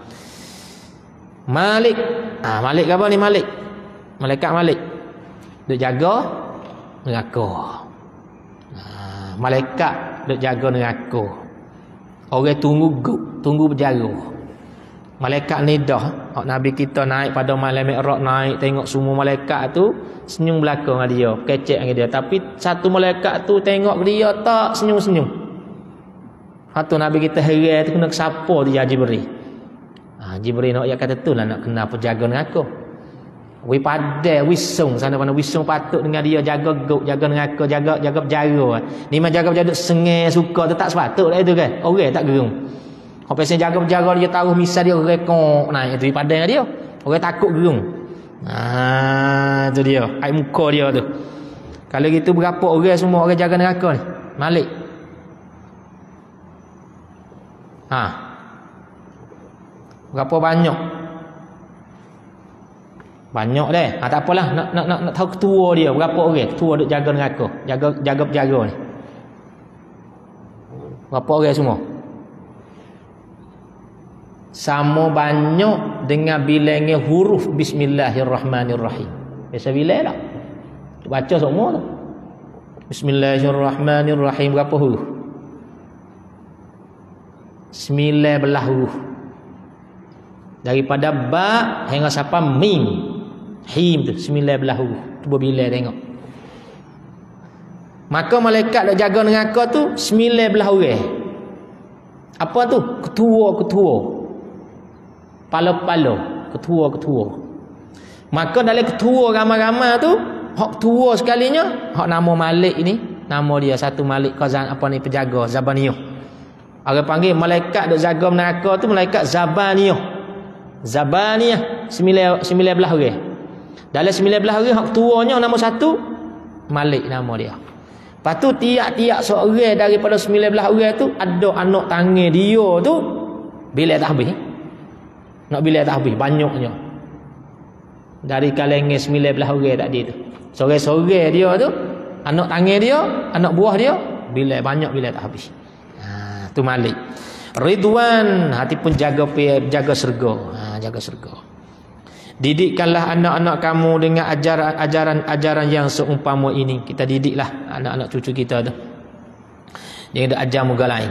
Malik. Malik apa ni Malik? Malaikat Malik. Duk jaga neraka. Malaikat duk jaga neraka. Orang tunggu berjaga. Malaikat ni dah Nabi kita naik pada malam Mi'raj naik tengok semua malaikat tu senyum belakang dengan dia, kecek dengan dia. Tapi satu malaikat tu tengok dia tak senyum-senyum. Satu Nabi kita heran tu kena siapa dia Jibril. Jibril nak kata tu lah nak kena penjaga neraka. Wi padai wisung sana mana wisung patut dengan dia jaga jaga neraka, jaga penjara. Ni mah jaga penjara sengih suka tu tak sepatut lah itu kan. Orang tak gerung. Apa pasal jaga penjara dia taruh misal dia rekok naik tu padai dengan dia. Orang takut gerung. Tu dia. Air muka dia tu. Kalau gitu berapa orang semua orang jaga neraka ni? Malik. Berapa banyak? Banyak dah. Tak apalah nak tahu ketua dia berapa orang. Ketua duk jaga neraka, jaga penjaga ni. Berapa orang semua? Sama banyak dengan bilangnya huruf Bismillahirrahmanirrahim. Biasa bilang tak? Baca semua tu. Bismillahirrahmanirrahim berapa huruf? 19 huruf. Daripada ba hingga sampai mim. Him tu 19 huruf. Cuba bila tengok. Maka malaikat nak jaga neraka tu 19 orang. Apa tu? Ketua-ketua. Pala-pala, ketua-ketua. Maka dalam ketua ramai-ramai tu, hak ketua sekalinya, hak nama Malik ini, nama dia satu Malik Qazan apa ni penjaga Zabaniyah. Orang panggil malaikat duk jaga neraka tu malaikat Zabaniyah. Zabaniyah 19 orang. Dalam 19 orang hak tuanya nombor 1 Malik nama dia. Lepas tu tiap-tiap seorang daripada 19 orang tu ada anak tangan dia tu bila tak habis. Nak bila tak habis banyaknya. Dari kalangan 19 orang tadi tu. Sore-sore dia tu anak tangan dia, anak buah dia bila banyak bila tak habis. Tu Malik. Ridwan hati pun jaga syurga. Jaga syurga. Didikkanlah anak-anak kamu dengan ajaran yang seumpama ini. Kita didiklah anak-anak cucu kita tu. Dia ada ajar muka lain.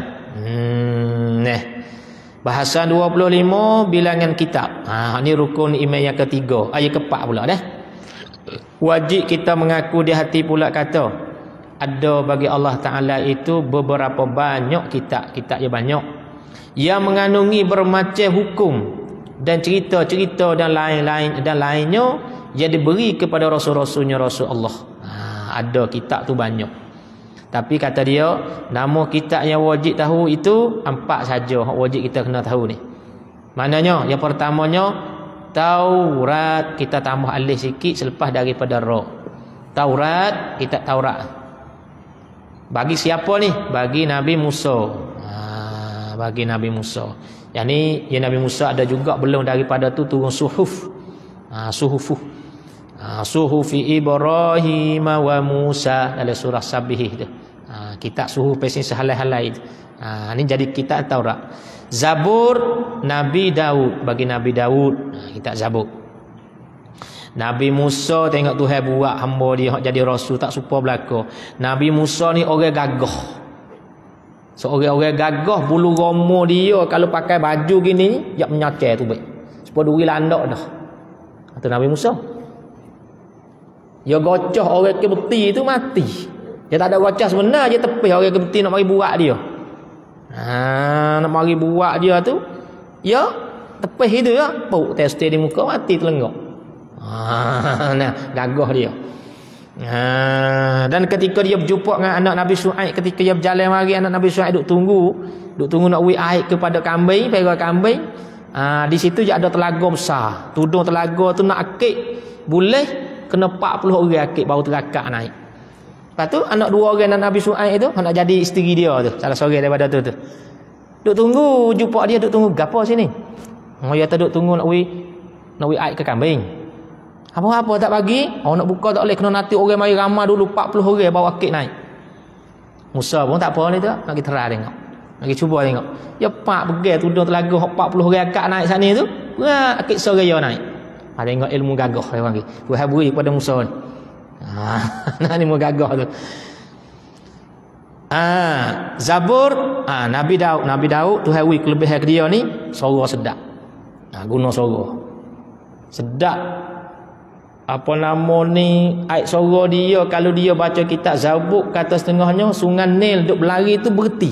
Bahasan 25 bilangan kitab. Ini rukun iman yang ketiga. Ayat keempat pula dah. Wajib kita mengaku di hati pula kata ada bagi Allah Ta'ala itu beberapa banyak kitab yang banyak yang mengandungi bermacam hukum dan cerita-cerita dan lainnya yang diberi kepada rasul-rasulnya Rasul Allah. Ada kitab tu banyak. Tapi kata dia, nama kitab yang wajib tahu itu 4 saja. Wajib kita kena tahu ni. Maknanya yang pertamanya Taurat, kita tambah alif sikit selepas daripada ra. Taurat, kitab Taurat. Bagi siapa ni? Bagi Nabi Musa. Bagi Nabi Musa. Yang ni yang Nabi Musa ada juga belum daripada tu turun suhuf. Suhufi Ibrahim wa Musa dalam surah Sabih tu. Kitab suhuf pesin sehalai-halai tu. Ni jadi kitab Taurat. Zabur Nabi Daud, bagi Nabi Daud. Kitab Zabur. Nabi Musa tengok Tuhan buat hamba dia hak jadi rasul tak serupa belaka. Nabi Musa ni orang gagah. Seorang-orang gagah bulu roma dia kalau pakai baju gini yak menyacer tu baik. Supaya duri landak dah. Kata Nabi Musa. Dia gocoh orang kebeti tu mati. Dia tak ada gocoh sebenar je tepih orang kebeti nak mari buat dia. Nak mari buat dia tu ya tepih itu ya puk tester di muka mati telenggok. Nah, gagah dia. Dan ketika dia berjumpa dengan anak Nabi Syuaib, ketika dia berjalan mari anak Nabi Syuaib duk tunggu nak wei air kepada kambing, perah kambing. Di situ je ada telaga besar. Tudung telaga tu nak akik boleh kena 40 orang akik baru terakak naik. Lepas tu anak 2 orang anak Nabi Syuaib tu nak jadi isteri dia tu, salah seorang daripada tu. Duk tunggu jumpa dia, duk tunggu gapo sini. Dia tu duk tunggu nak wei air ke kambing. Apa-apa tak bagi, nak buka tak boleh, kena nanti orang mari ramai dulu 40 orang bawa akik naik. Musa pun tak apa ni tu, nak kita terang tengok. Nak kita cuba tengok. Ya pak pegang tudung telaga 40 orang akak naik sana tu, akik soraya naik. Tengok ilmu gagah dia panggil. Tuhan beri kepada Musa ni. Nah ni ilmu gagah tu. Zabur, Nabi Daud Tuhan beri kelebihan ke dia ni, suara sedap. Guna suara. Sedap. Apa nama ni ayat suara dia kalau dia baca kitab Zabur kata setengahnya sungai Nil duk berlari tu berhenti.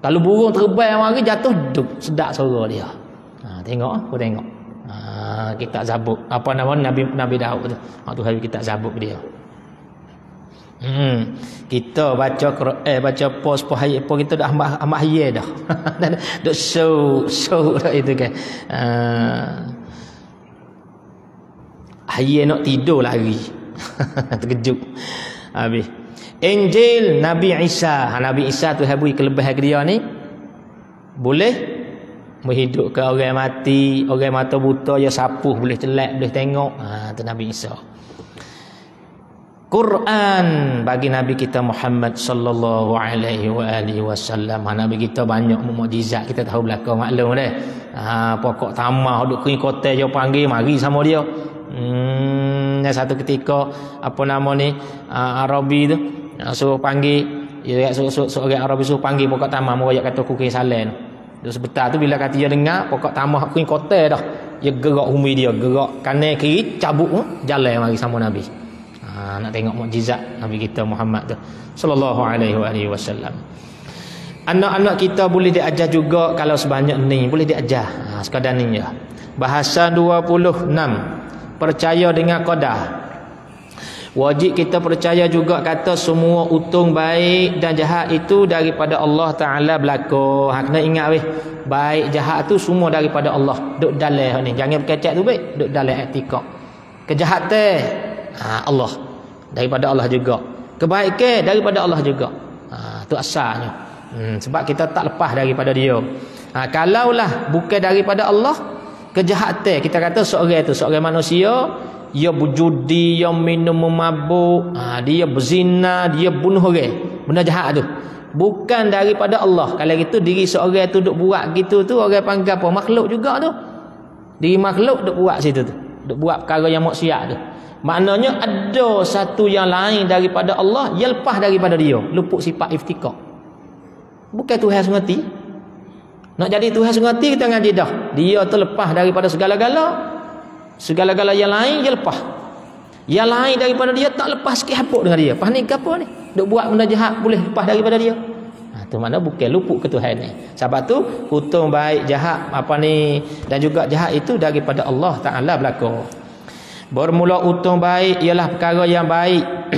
Kalau burung terbang mari jatuh duk sedap suara dia. Tengok aku tengok. Kitab Zabur apa nama Nabi Daud tu. Tu hari kitab Zabur dia. Kita baca Quran baca pos ayat apa kita dah amat hayat dah. Duk show dah itu kan. Hayat nak tidur lari. Terkejut. Habis. Injil Nabi Isa. Nabi Isa tu habis kelebihan dia ni boleh menghidupkan orang mati, orang mata buta ya sapuh boleh celak, boleh tengok. Tu Nabi Isa. Quran bagi Nabi kita Muhammad sallallahu alaihi wasallam. Nabi kita banyak mukjizat kita tahu belakang maklum dah. Pokok tamah duk kering kota dia panggil mari sama dia. Satu ketika apa nama ni Arabi tu suruh panggil dia seorang Arabi suruh panggil pokok tamah moyak kata kuking salen. Tu sebentar tu bila kata dia dengar pokok tamah kering kota dah dia gerak humi dia gerak kanan kiri cabut jalan mari sama Nabi. Nak tengok mukjizat Nabi kita Muhammad tu sallallahu alaihi wasallam. Anak-anak kita boleh diajar juga kalau sebanyak ni boleh diajar. Sekadar ni je. Bahasa 26 percaya dengan qadar. Wajib kita percaya juga kata semua untung baik dan jahat itu daripada Allah Ta'ala berlaku. Kena ingat weh, baik jahat tu semua daripada Allah. Duk dalam ni, jangan berkecek tu baik, duk dalam i'tikad. Kejahatan Allah, daripada Allah juga. Kebaikan daripada Allah juga. Tu asalnya. Sebab kita tak lepas daripada dia. Kalaulah bukan daripada Allah, kejahatan kita kata seorang manusia, dia berjudi, dia minum memabuk, dia berzina, dia bunuh orang, benda jahat tu bukan daripada Allah. Kalau gitu diri seorang tu duk buat gitu tu, orang panggil apa? Makhluk juga tu. Diri makhluk duk buat situ tu, duk buat perkara yang maksiat tu. Maknanya ada satu yang lain daripada Allah yang lepas daripada dia, luput sifat iftikar. Bukan Tuhan sengerti. Nak jadi Tuhan sengerti kita ngaji dah. Dia terlepas daripada segala-gala. Segala-gala yang lain dia lepas. Yang lain daripada dia tak lepas sikit hapuk dengan dia. Pas ni ke apa ni? Duk buat benda jahat boleh lepas daripada dia. Tu mana bukan luput ke Tuhan ni. Sebab tu untung baik jahat apa ni dan juga jahat itu daripada Allah Ta'ala berlaku. Bermula untung baik ialah perkara yang baik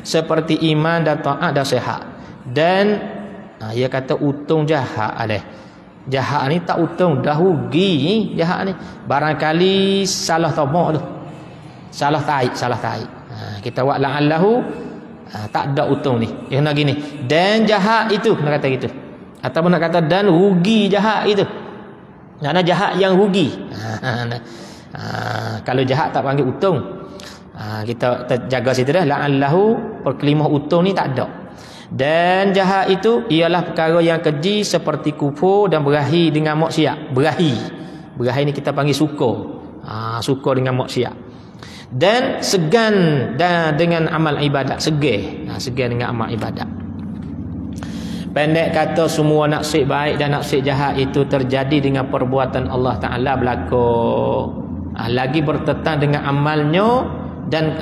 seperti iman dan taat dan sihat. Dan dia kata untung jahat ada. Jahat ni tak untung, dah rugi ni jahat ni. Barangkali salah tamak tu. Salah taik. Kita buat la'allahu tak ada untung ni. Dia kena gini. Dan jahat itu nak kata gitu. Ataupun nak kata dan rugi jahat itu. Nak jahat yang rugi. Kalau jahat tak panggil untung. Kita jaga situ dah. La'allahu perkelimah untung ni tak ada. Dan jahat itu ialah perkara yang keji seperti kufur dan berahi dengan maksiat. Berahi ni kita panggil suka. Suka dengan maksiat. Dan segan dan dengan amal ibadat. Segan dengan amal ibadat. Pendek kata semua naksir baik dan naksir jahat itu terjadi dengan perbuatan Allah Ta'ala berlaku. Lagi bertetang dengan amalnya dan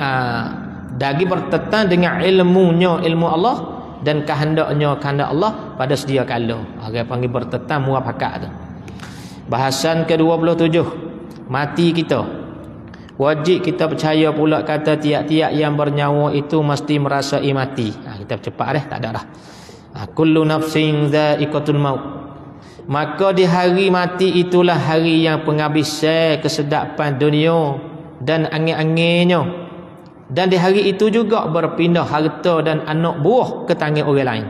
lagi bertetang dengan ilmunya, ilmu Allah dan kehendaknya kehendak Allah pada sedia kala. Orang panggil bertetang muafakat tu. Bahasan ke-27, mati kita. Wajib kita percaya pula kata tiap-tiap yang bernyawa itu mesti merasai mati. Kita cepat dah, tak ada dah. Kullu nafsin dha'iqatul maut. Maka di hari mati itulah hari yang penghabisan kesedapan dunia dan angin-anginnya. Dan di hari itu juga berpindah harta dan anak buah ke tangan orang lain.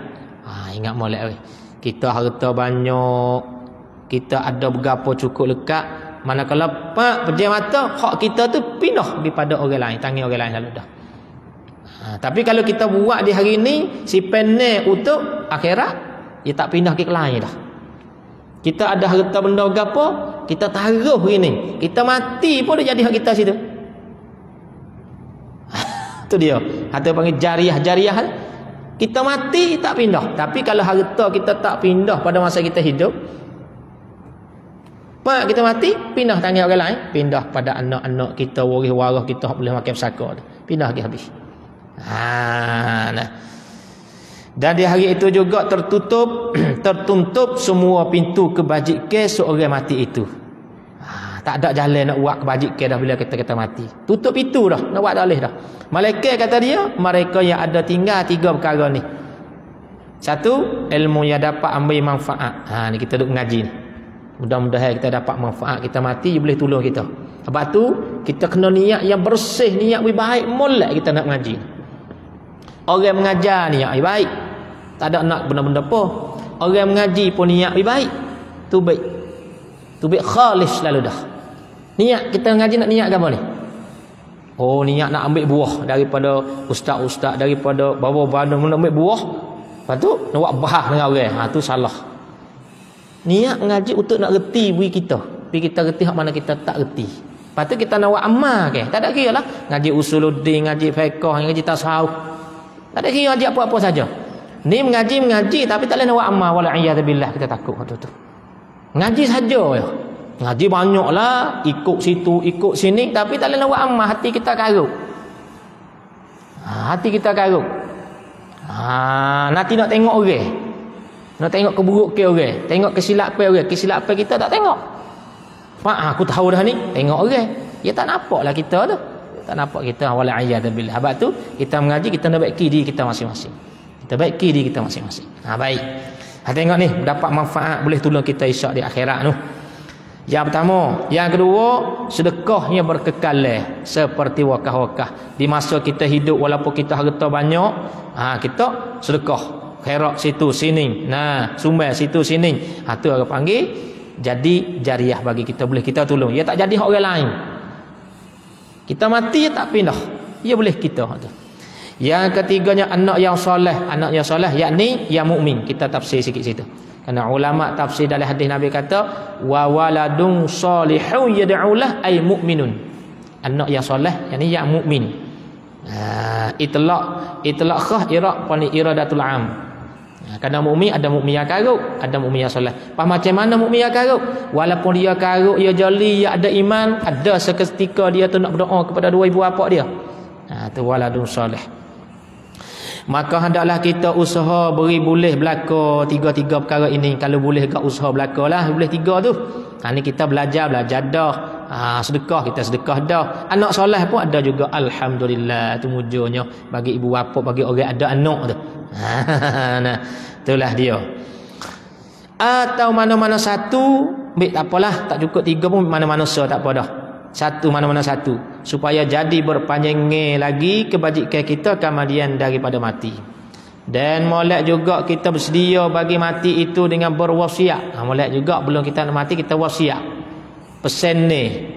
Ingat molek. Kita harta banyak, kita ada berapa cukup lekat, manakala pak pejam mata hak kita tu pindah daripada orang lain, tangan orang lain lalu dah. Tapi kalau kita buat di hari ni si penek untuk akhirat, dia tak pindah ke lain dah. Kita ada harta benda gapo, kita taruh ini, kita mati pun dia jadi hak kita situ. Tu dia. Harta panggil jariah. Kita mati tak pindah. Tapi kalau harta kita tak pindah pada masa kita hidup, pak kita mati pindah tangan orang lain, pindah pada anak-anak kita, waris-waris kita boleh makan pesaka tu. Pindah lagi habis. Dan di hari itu juga tertutup semua pintu kebajikan seorang mati itu. Tak ada jalan nak buat kebajikan dah bila kita mati. Tutup pintu dah, nak buat tak boleh dah. Malaikat kata dia, mereka yang ada tinggal 3 perkara ni. 1, ilmu yang dapat ambil manfaat. Ni kita duk mengaji ni. Mudah-mudahan kita dapat manfaat, kita mati dia boleh tolong kita. Sebab tu kita kena niat yang bersih, niat yang baik molek kita nak mengaji. Orang mengajar niat yang baik. Tak ada nak benda-benda apa. Orang mengaji pun niat yang baik. Tu baik. Tu baik khalis selalu dah. Niat kita mengaji nak niat apa ni? Oh, niat nak ambil buah daripada ustaz-ustaz, daripada bapa-bapa nak ambil buah. Lepas tu nak buat bahas dengan orang. Tu salah. Niat mengaji untuk nak reti bui kita. Tapi kita reti hak mana kita tak reti. Lepas tu kita nak buat amal ke? Tak ada kira lah. Ngaji usuluddin, ngaji fiqh, ngaji tasawuf. Tak ada kira ngaji apa-apa saja. Ni mengaji tapi tak boleh nak buat amal. Wala'iyadzubillah, kita takut waktu tu. Ngaji saja ya. Ngaji banyaklah, ikut situ, ikut sini, tapi tak boleh nak buat amal, hati kita karuk. Hati kita karuk. Nanti nak tengok orang. Nak tengok keburukan orang, tengok kesilapan orang. Kesilapan kita tak tengok. Pak aku tahu dah ni, tengok orang. Ya tak nampaklah kita tu. tak nampak kita wala a'yadabillah. Sebab tu kita mengaji, kita nak baiki diri kita masing-masing. Kita baiki diri kita masing-masing. Baik. Tengok ni, dapat manfaat, boleh tolong kita esok di akhirat tu. Yang pertama, yang kedua, sedekahnya berkekalan seperti wakaf-wakaf. Di masa kita hidup walaupun kita harta banyak, kita sedekah. Khairat situ sini. Nah, sumbang situ sini. Tu orang panggil jadi jariah bagi kita, boleh kita tolong. Ya tak jadi hak orang lain. Kita mati tak pindah. Ya boleh kita tu. Yang ketiganya anak yang soleh, yakni yang mukmin. Kita tafsir sikit situ. Karena ulama tafsir dalam hadis Nabi kata wa waladun salihun yad'ulah ay mu'minun. Anak yang soleh yakni yang mukmin. Itlaq khah iradatul am. Kerana mukmin ada mukmin yang karuk, ada mukmin yang soleh. Macam mana mukmin yang karuk? Walaupun dia karuk, dia jeli, dia ada iman, ada seketika dia tu nak berdoa kepada dua ibu bapa dia. Tu waladun soleh. Maka hendaklah kita usaha beri boleh belaka tiga-tiga perkara ini. Kalau boleh kat usaha belaka lah, boleh tiga tu. Ni kita belajar dah. Sedekah, kita sedekah dah. Anak soleh pun ada juga, alhamdulillah. Tu mujurnya bagi ibu bapa, bagi orang ada anak tu. Nah, itulah dia. Atau mana-mana satu, tak apalah, tak cukup tiga pun mana-mana tak apa dah. Satu mana-mana satu, supaya jadi berpanjang lagi kebajikan kita kemudian daripada mati. Dan molek juga kita bersedia bagi mati itu dengan berwasiat. Molek juga belum kita nak mati kita wasiat. Pesen ni.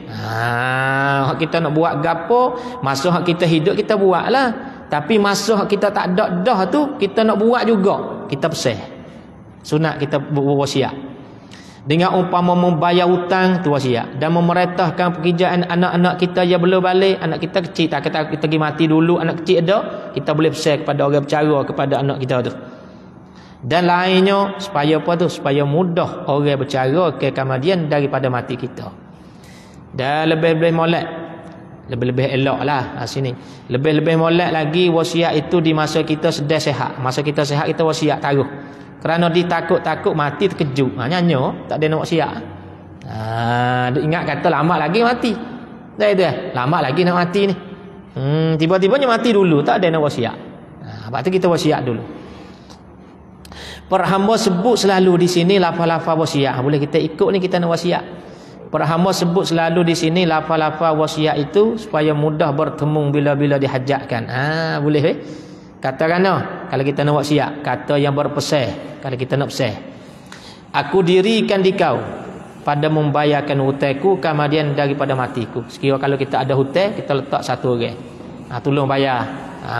Kita nak buat gapo, masa hak kita hidup kita buatlah. Tapi masa hak kita tak ada dah tu kita nak buat juga. Kita pesen. Sunat kita berwasiat. Dengan umpama membayar hutang tu wasiat, dan memerintahkan pekerjaan anak-anak kita yang belum balik, anak kita kecil tak kita pergi mati dulu, anak kecil ada, kita boleh pesan kepada orang bercara kepada anak kita tu. Dan lainnya supaya apa tu? Supaya mudah orang bercara ke kemudian daripada mati kita. Dan lebih-lebih molek, lebih-lebih elok lah sini. Lebih-lebih molek lagi wasiat itu di masa kita sedang sihat. Masa kita sihat kita wasiat taruh. Kerana ditakut-takut mati terkejut. Nyanyo tak ada nak wasiat. Ingat kata lama lagi mati. Dah lama lagi nak mati ni. Tiba-tibanya mati dulu, tak ada nak wasiat. Sebab tu kita wasiat dulu. Para hamba sebut selalu di sini lafaz-lafaz wasiat. Boleh kita ikut ni kita nak wasiat. Para hamba sebut selalu di sini lafaz-lafaz wasiat itu supaya mudah bertemu bila-bila dihajatkan. Boleh Katakanlah kalau kita nak wasiat, kata yang berpesan kalau kita nak pesan. Aku dirikan di kau pada membayarkan hutangku kemudian daripada matiku. Sekiranya kalau kita ada hutang, kita letak satu orang. Tolong bayar,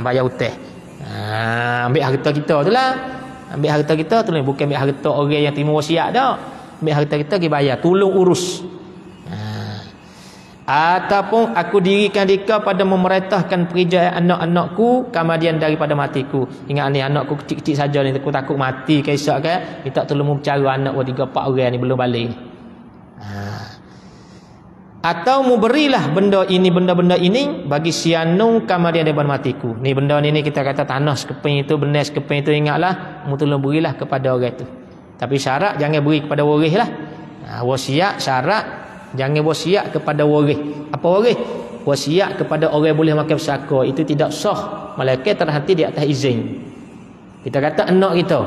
bayar hutang. Ambil harta kita tu lah. Ambil harta kita tolong, bukan ambil harta orang yang terima wasiat dah. Ambil harta kita pergi bayar, tolong urus. Ataupun aku dirikan dika pada memerintahkan pekerjaan anak-anakku kemudian daripada matiku. Ingat ni anakku kecil-kecil saja ni, aku takut mati ke esok kan, minta tolong bercara anak 3-4 orang ni belum balik. Atau memberilah benda-benda ini bagi sianu kemudian daripada matiku. Ni benda ni kita kata tanah sekeping itu, benar sekeping itu, ingatlah mu tolong berilah kepada orang itu. Tapi syarat jangan beri kepada waris lah. Wasiat syarat jangan wasiat kepada waris. Apa waris? Wasiat kepada orang boleh makan pesaka. Itu tidak sah. Malaikat terhenti di atas izin. Kita kata anak kita,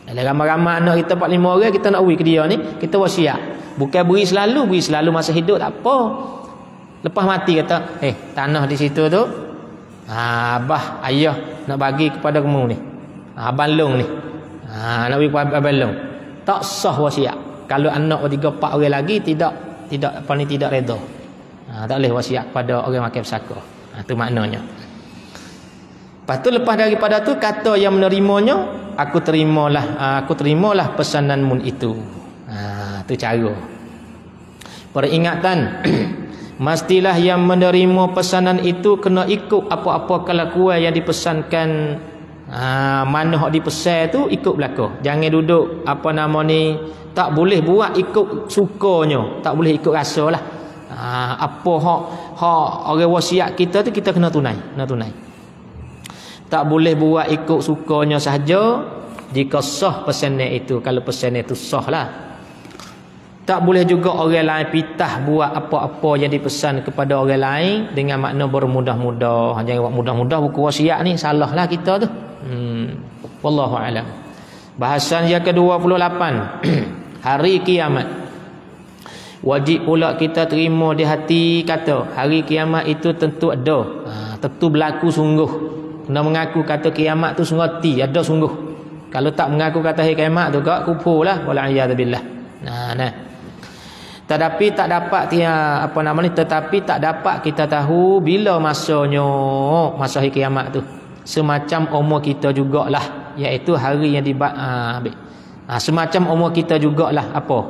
ada ramai-ramai anak kita 4-5 orang, kita nak beri ke dia ni, kita wasiat. Bukan beri selalu masa hidup tak apa. Lepas mati kata, tanah di situ tu, abah, ayah nak bagi kepada kamu ni. Abang long ni. Nak beri kepada abang long. Tak sah wasiat. Kalau anak 3-4 orang lagi tidak reda. Tak boleh wasiat pada orang makan pesaka. Itu maknanya. Lepas tu lepas daripada tu kata yang menerimanya, aku terimalah pesananmu itu. Itu cara. Peringatan. Mestilah yang menerima pesanan itu kena ikut apa-apa kelakuan yang dipesankan. Mana hak dipesan tu ikut belaka. Jangan duduk tak boleh buat ikut sukanya, tak boleh ikut rasa lah. Apa hak orang wasiat kita tu kita kena tunai. Tak boleh buat ikut sukanya sahaja jika sah pesanan itu. Kalau pesanan itu sah lah. Tak boleh juga orang lain pitah buat apa-apa yang dipesan kepada orang lain dengan makna bermudah-mudah. Jangan buat mudah-mudah buku wasiat ni, salahlah kita tu. Wallahu a'lam. Bahasan yang ke-28 hari kiamat. Wajib pula kita terima di hati kata hari kiamat itu tentu ada. Tentu berlaku sungguh. Kena mengaku kata kiamat tu sungguh ada sungguh. Kalau tak mengaku kata hari kiamat tu kau kufurlah wala iyadzubillah. Tetapi tak dapat kita tahu bila masanya masa hari kiamat tu. Semacam umur kita jugalah, iaitu hari yang semacam umur kita jugalah apa?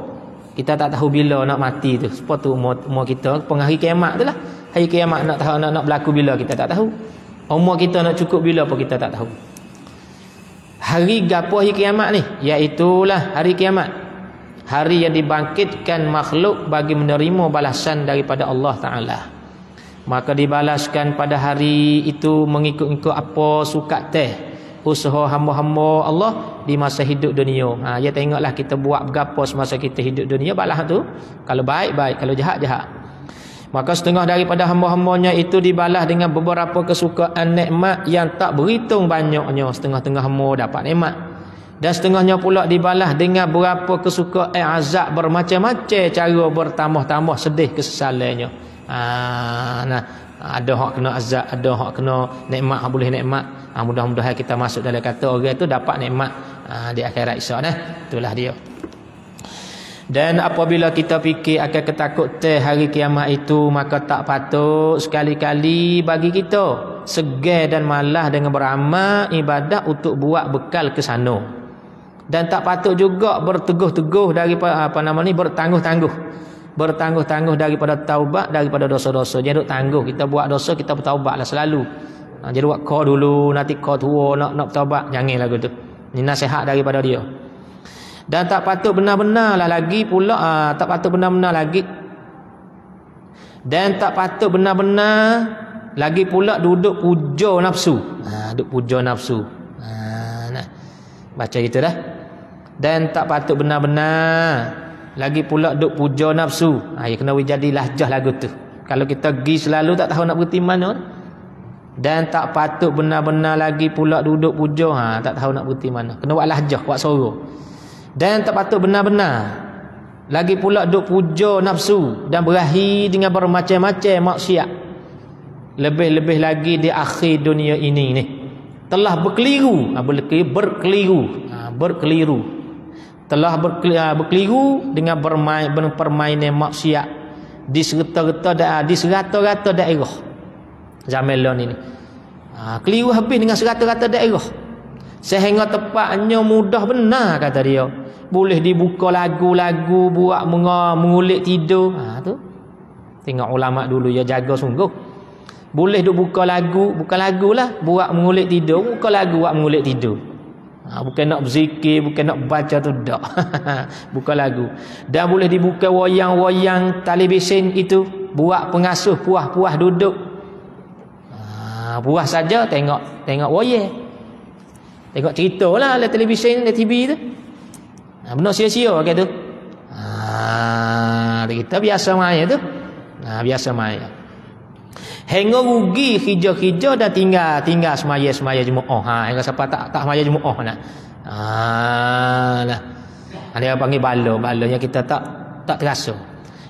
Kita tak tahu bila nak mati tu. Sebab tu umur kita hari kiamat tu lah. Hari kiamat nak tahu nak berlaku bila kita tak tahu. Umur kita nak cukup bila pun kita tak tahu. Hari gapo hari kiamat ni? Iaitulah hari kiamat. Hari yang dibangkitkan makhluk bagi menerima balasan daripada Allah Ta'ala. Maka dibalaskan pada hari itu mengikut-ikut apa sukat teh usaha hamba-hamba Allah di masa hidup dunia. Ya tengoklah kita buat berapa semasa kita hidup dunia, balas tu kalau baik baik, kalau jahat jahat. Maka setengah daripada hamba-hambanya itu dibalas dengan beberapa kesukaan nikmat yang tak berhitung banyaknya. Setengah-tengah hamba dapat nikmat, dan setengahnya pula dibalas dengan beberapa kesukaan azab bermacam-macam cara, bertambah-tambah sedih kesesalannya. Ada hak kena azab, ada hak kena nikmat, hak boleh nikmat. Mudah-mudahan kita masuk dalam kata orang itu dapat nikmat di akhirat esok. Itulah dia. Dan apabila kita fikir akan ketakutan hari kiamat itu, maka tak patut sekali-kali bagi kita segan dan malas dengan beramal ibadat untuk buat bekal ke sana. Dan tak patut juga berteguh-teguh daripada bertangguh-tangguh daripada taubat daripada dosa-dosa. Jangan duk tangguh, kita buat dosa kita bertaubatlah selalu. Jadi buat kau dulu, nanti kau tua nak bertaubat, jangan lagu tu. Ini nasihat daripada dia. Dan tak patut benar-benar lagi pula duduk puja nafsu. Duduk puja nafsu. Baca gitu dah. Dan tak patut benar-benar lagi pula duk puja nafsu. Ya kena jadi lahjah lagu tu. Kalau kita pergi selalu tak tahu nak berhenti mana. Dan tak patut benar-benar lagi pula duduk puja, tak tahu nak berhenti mana. Kena buat lahjah, buat suara. Dan tak patut benar-benar lagi pula duk puja nafsu dan berakhir dengan bermacam-macam maksiat. Lebih-lebih lagi di akhir dunia ini ni telah berkeliru dengan permainan maksiat di serata-rata daerah zaman ini. Keliru habis dengan serata-rata daerah, sehingga tepatnya mudah benar kata dia. Boleh dibuka lagu-lagu buat mengulik tidur. Tu tengok ulama dulu ya jaga sungguh. Boleh duk buka lagu, bukan lagulah, buat mengulik tidur, buka lagu buat mengulik tidur. Bukan nak berzikir, bukan nak baca tu dak. Buka lagu. Dan boleh dibuka wayang-wayang televisyen itu buat pengasuh puas-puas duduk. Puas saja tengok wayang. Tengok cerita lah dalam televisyen, dalam TV tu. Benar sia-sia ke tu. Kita biasa main tu. Biasa main. Hingga rugi hijau-hijau dan tinggal semaya Jumaat. Hingga siapa tak semaya Jumaat nak. Dia panggil bala yang kita tak terasa.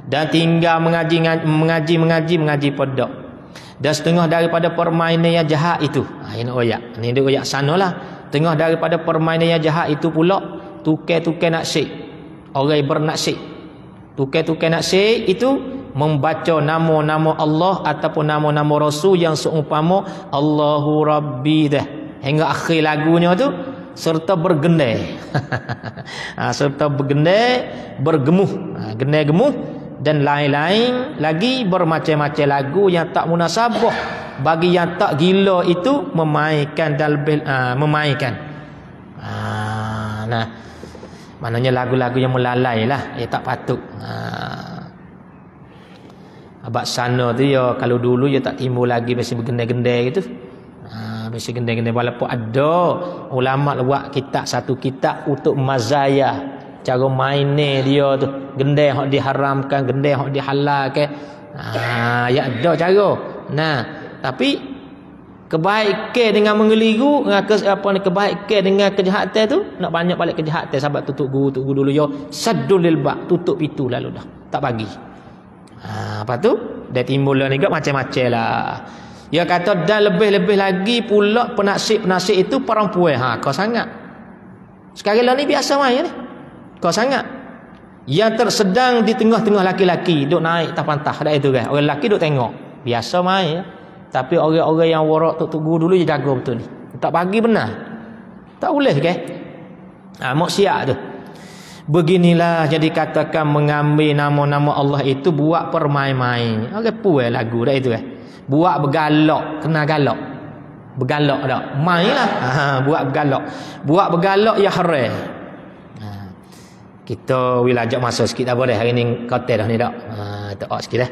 Dan tinggal mengaji pada. Dan setengah daripada permainan yang jahat itu. Ini nak oyak. Ini dia oyak sanalah. Tengah daripada permainan yang jahat itu pula tukar-tukar naksir. Orang bernaksir. Tukar-tukar naksir itu membaca nama-nama Allah ataupun nama-nama Rasul yang seumpama Allahu Rabbi dah. Hingga akhir lagunya tu serta bergendai. Serta bergendai, bergemuh. Gendai-gemuh dan lain-lain lagi bermacam-macam lagu yang tak munasabah bagi yang tak gila itu memainkan memainkan. Maknanya lagu-lagu yang melalai lah, tak patut. Abang sana tu ya, kalau dulu ya tak timbul lagi masih bergendai-gendai gitu. Masih gendai-gendai, walaupun ada ulama buat kitab, satu kitab untuk mazaya cara mainnya dia tu. gendai hak diharamkan, gendai hak dihalalkan. Ya ada cara. Nah, tapi kebaikan dengan mengeliru, kebaikan dengan kejahatan tu, nak banyak balik kejahatan. Sebab tutup guru dulu yo saddul lil ba, tutup pintu lalu dah, tak bagi. Apa tu? Dia timbul lah ni macam-macam lah. Dia kata dan lebih-lebih lagi pula penasib itu perempuan. Kau sangat. Sekarang lah ni biasa main ni. Kau sangat. Yang tersedang di tengah-tengah laki-laki duk naik atas pantah dah itu kan. Orang lelaki duk tengok. Biasa main ya. Tapi orang-orang yang warak tok guru dulu dia jaga betul ni. Tak bagi benar. Tak boleh kan? Maksiat tu. Beginilah jadi katakan mengambil nama-nama Allah itu buat permain-main. Orang puai lagu dah itu kan. Buat bergalak, kena galak. Bergalak dak. Mainlah. Buat bergalak. Buat bergalak ya haram. Kita will ajak masa sikit dah boleh hari ni kotel dah ni dak. Tak sikit dah.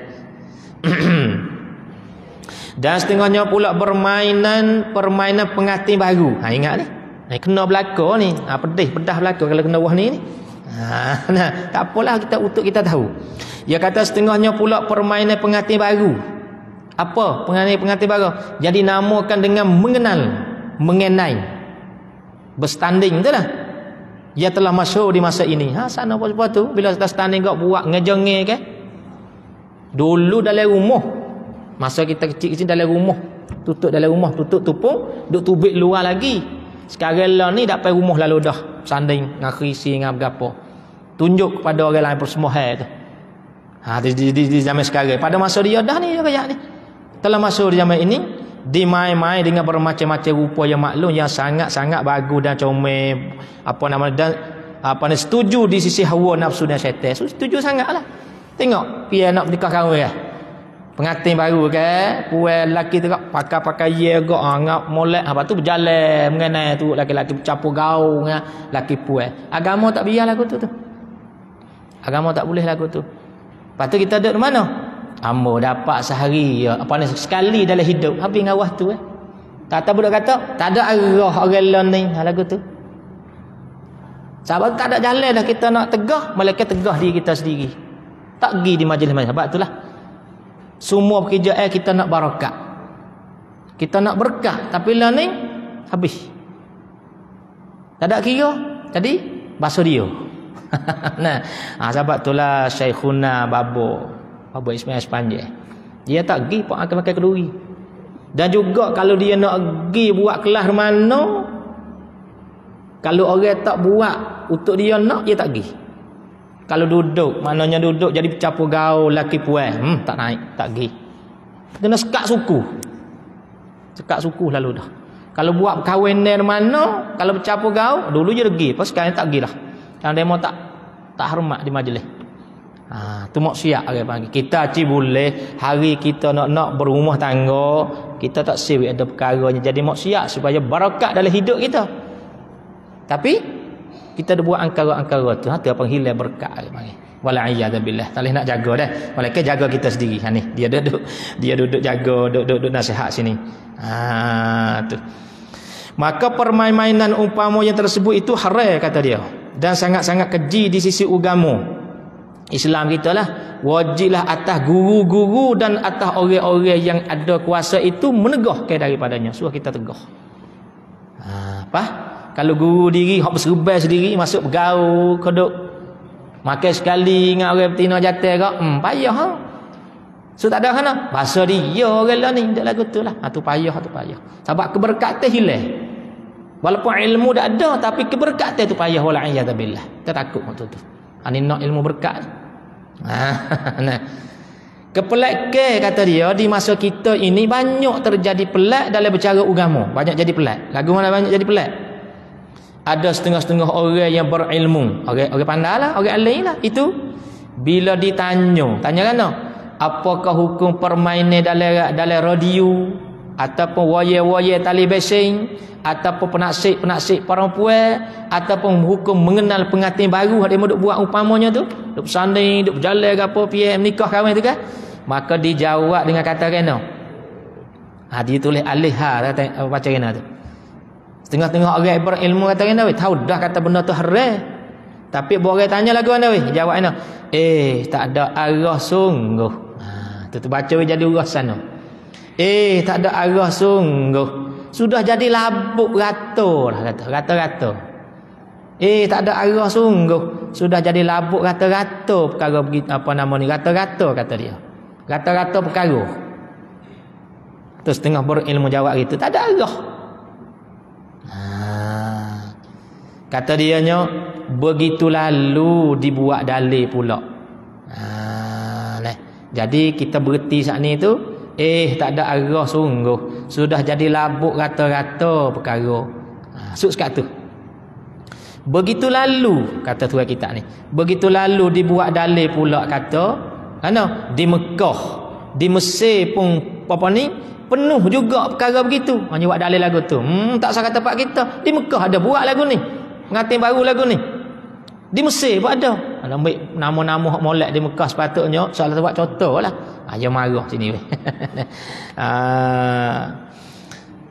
Dan setengahnya pula permainan pengantin baru. Ingat ni. Kena belaka ni. Pedah belaka kalau kena wah ni. Nah, tak apalah kita tahu. Dia kata setengahnya pula permainan pengantin baru. Apa pengantin baru? Jadi namakan dengan mengenai. Berstanding tu lah. Dia telah masyhur di masa ini. Sana apa-apa tu bila kita standing kau buat ngejengeng ke? Dulu dalam rumah. Masa kita kecil-kecil dalam rumah. Tutup dalam rumah, tutup tupung, duk tubik luar lagi. Sekarang lah ni dapat rumah lalu dah. Sanding dengan kerisi dengan apa. Tunjuk kepada orang lain persembahan tu. Di zaman sekarang. Pada masa dia dah ni kayak ni. Telah masuk di zaman ini dimain-main dengan bermacam-macam rupa yang maklum yang sangat-sangat bagus dan comel dan setuju di sisi hawa nafsu dan syaitan. Setuju sangatlah. Tengok dia nak nikah kahwin kan. Pengantin baru kan, puan lelaki tu pakai ye gak ngap molek apa tu berjalan mengenai tu laki-laki bercampur gaul dengan laki puan. Agama tak biar lagu tu. Agama tak boleh lagu tu. Lepas tu kita duduk di mana? Ambo dapat sehari sekali dalam hidup habis ngawah tu Kata budak kata tak ada arah orang lain ni lagu tu. Sebab tak ada jalan dah kita nak tegah, malaikat tegah diri kita sendiri. Tak pergi di majlis-majlis. Sebab itulah semua pekerjaan kita nak barakat. Kita nak berkah tapi lah ni habis. Tak ada kira. Jadi basuh dia. Sebab itulah Syekhuna Babo Ismail Sepanjang. Dia tak pergi akan pakai keduri. Dan juga kalau dia nak pergi buat kelas mana, kalau orang tak buat untuk dia nak, dia tak pergi. Kalau duduk, maknanya duduk jadi bercampur gaul laki puan, tak naik, tak pergi. Kena sekat suku. Sekat suku lalu dah. Kalau buat perkahwinan mana, kalau bercampur gaul, dulu je pergi, pas sekarang tak pergi dah. Kalau demo tak hormat di majlis. Tu maksiat orang panggil. Kita boleh hari kita nak berumah tangga, kita tak siap ada perkaranya jadi maksiat supaya barakat dalam hidup kita. Tapi kita dah buat angkara-angkara tu, tu apa hilang berkat orang panggil. Wala iyadzabillah. Tak boleh nak jaga dah. Malaikat jaga kita sendiri. Ni dia duduk jaga, duduk nasihat sini. Tu. Maka permainan umpama yang tersebut itu haram kata dia. Dan sangat-sangat keji di sisi agama. Islam kita lah wajiblah atas guru-guru dan atas orang-orang yang ada kuasa itu menegahkan daripadanya. Suruh kita tegah. Kalau guru diri hak berserban sendiri masuk bergaul kodok makan sekali dengan orang betina jantan kak payah so tak ada kana bahasa dia orang lah ni tak lagu tu lah tu payah sebab keberkatan hilang walaupun ilmu dah ada tapi keberkatan tu payah wala iyadzabillah. Kita takut waktu tu ani nak ilmu berkat. Kepelakan kata dia di masa kita ini banyak terjadi pelak dalam bercara agama. Banyak jadi pelak. Lagu mana banyak jadi pelak? Ada setengah-setengah orang yang berilmu, orang pandai lah, orang alim lah. Itu bila ditanya kan apakah hukum permainan dalam radio ataupun wayar-wayar tali basing ataupun penasik perempuan ataupun hukum mengenal pengantin baru dia duk buat umpamanya tu, duk bersanding, duk berjalan ke apa PM nikah kahwin tu kan, maka dijawab dengan kata kena. Dia tulis alih baca kena tu. Setengah-tengah orang berilmu kata kena tahu dah kata benda tu haram. Tapi boleh tanya lagu mana weh? Jawab mana? Tak ada arah sungguh. Tu baca weh jadi urasan tu. Tak ada arah sungguh. Sudah jadi labuk rata lah kata. Rata-rata. Tak ada arah sungguh. Sudah jadi labuk rata-rata perkara begitu apa nama ni? Rata-rata kata dia. Rata-rata perkara. Terus tengah berilmu jawab gitu. Tak ada arah. Kata dianya begitu lalu dibuat dalil pula. Jadi kita berhenti saat ni tu tak ada arah sungguh. Sudah jadi labuk rata-rata perkara. Suk sekat tu. Begitu lalu kata tuan kita ni. Begitu lalu dibuat dalil pula kata di Mekah, di Mesir pun apa ni penuh juga perkara begitu. Hanya buat dalil lagu tu. Tak usah kata pak kita. Di Mekah ada buat lagu ni. Pengantin baru lagu ni. Di Mesir pun ada. Ambil nama-nama hak molek di Mekah sepatutnya soalan tu buat contoh lah. Dia marah sini weh.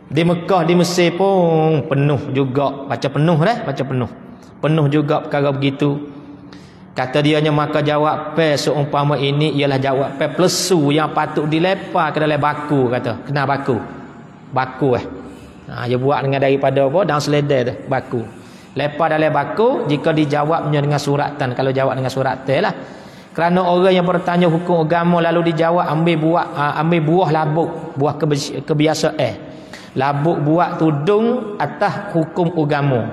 Di Mekah, di Mesir pun penuh juga. Baca penuh dah, baca penuh. Penuh juga perkara begitu. Kata dianya maka jawab seumpama ini ialah jawab plesu yang patut dilepar ke dalam baku kata. Kena baku. Baku dia buat dengan daripada apa? Daun seledar tu, baku. Lepar dalam baku jika dijawabnya dengan suratan. Kalau jawab dengan suratan lah. Kerana orang yang bertanya hukum agama lalu dijawab ambil buah labuk, buah kebiasaan. Labuk buat tudung atas hukum agama.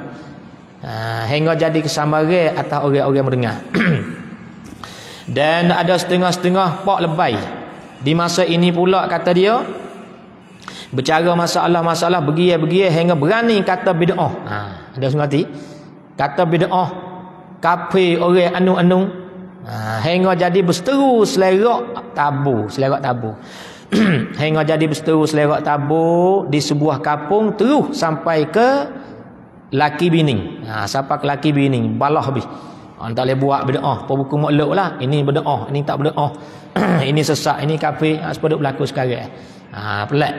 Hingga jadi kesambaran atas orang-orang mendengar. Dan ada setengah-setengah pak lebay. Di masa ini pula kata dia bercara masalah-masalah begiye-begiye hingga berani kata bid'ah. Ada semati. Kata bid'ah kafir orang anu-anu. Hingga jadi berseteru selerak tabu. Hingga jadi berseteru selerak tabu di sebuah kampung terus sampai ke laki bini. Sampai ke laki bini balah habis. Tak boleh buat bid'ah. Apa buku makhluk lah. Ini bid'ah, ini tak bid'ah. Ini sesat, ini kafir. Sepeda berlaku sekarang. Pelik.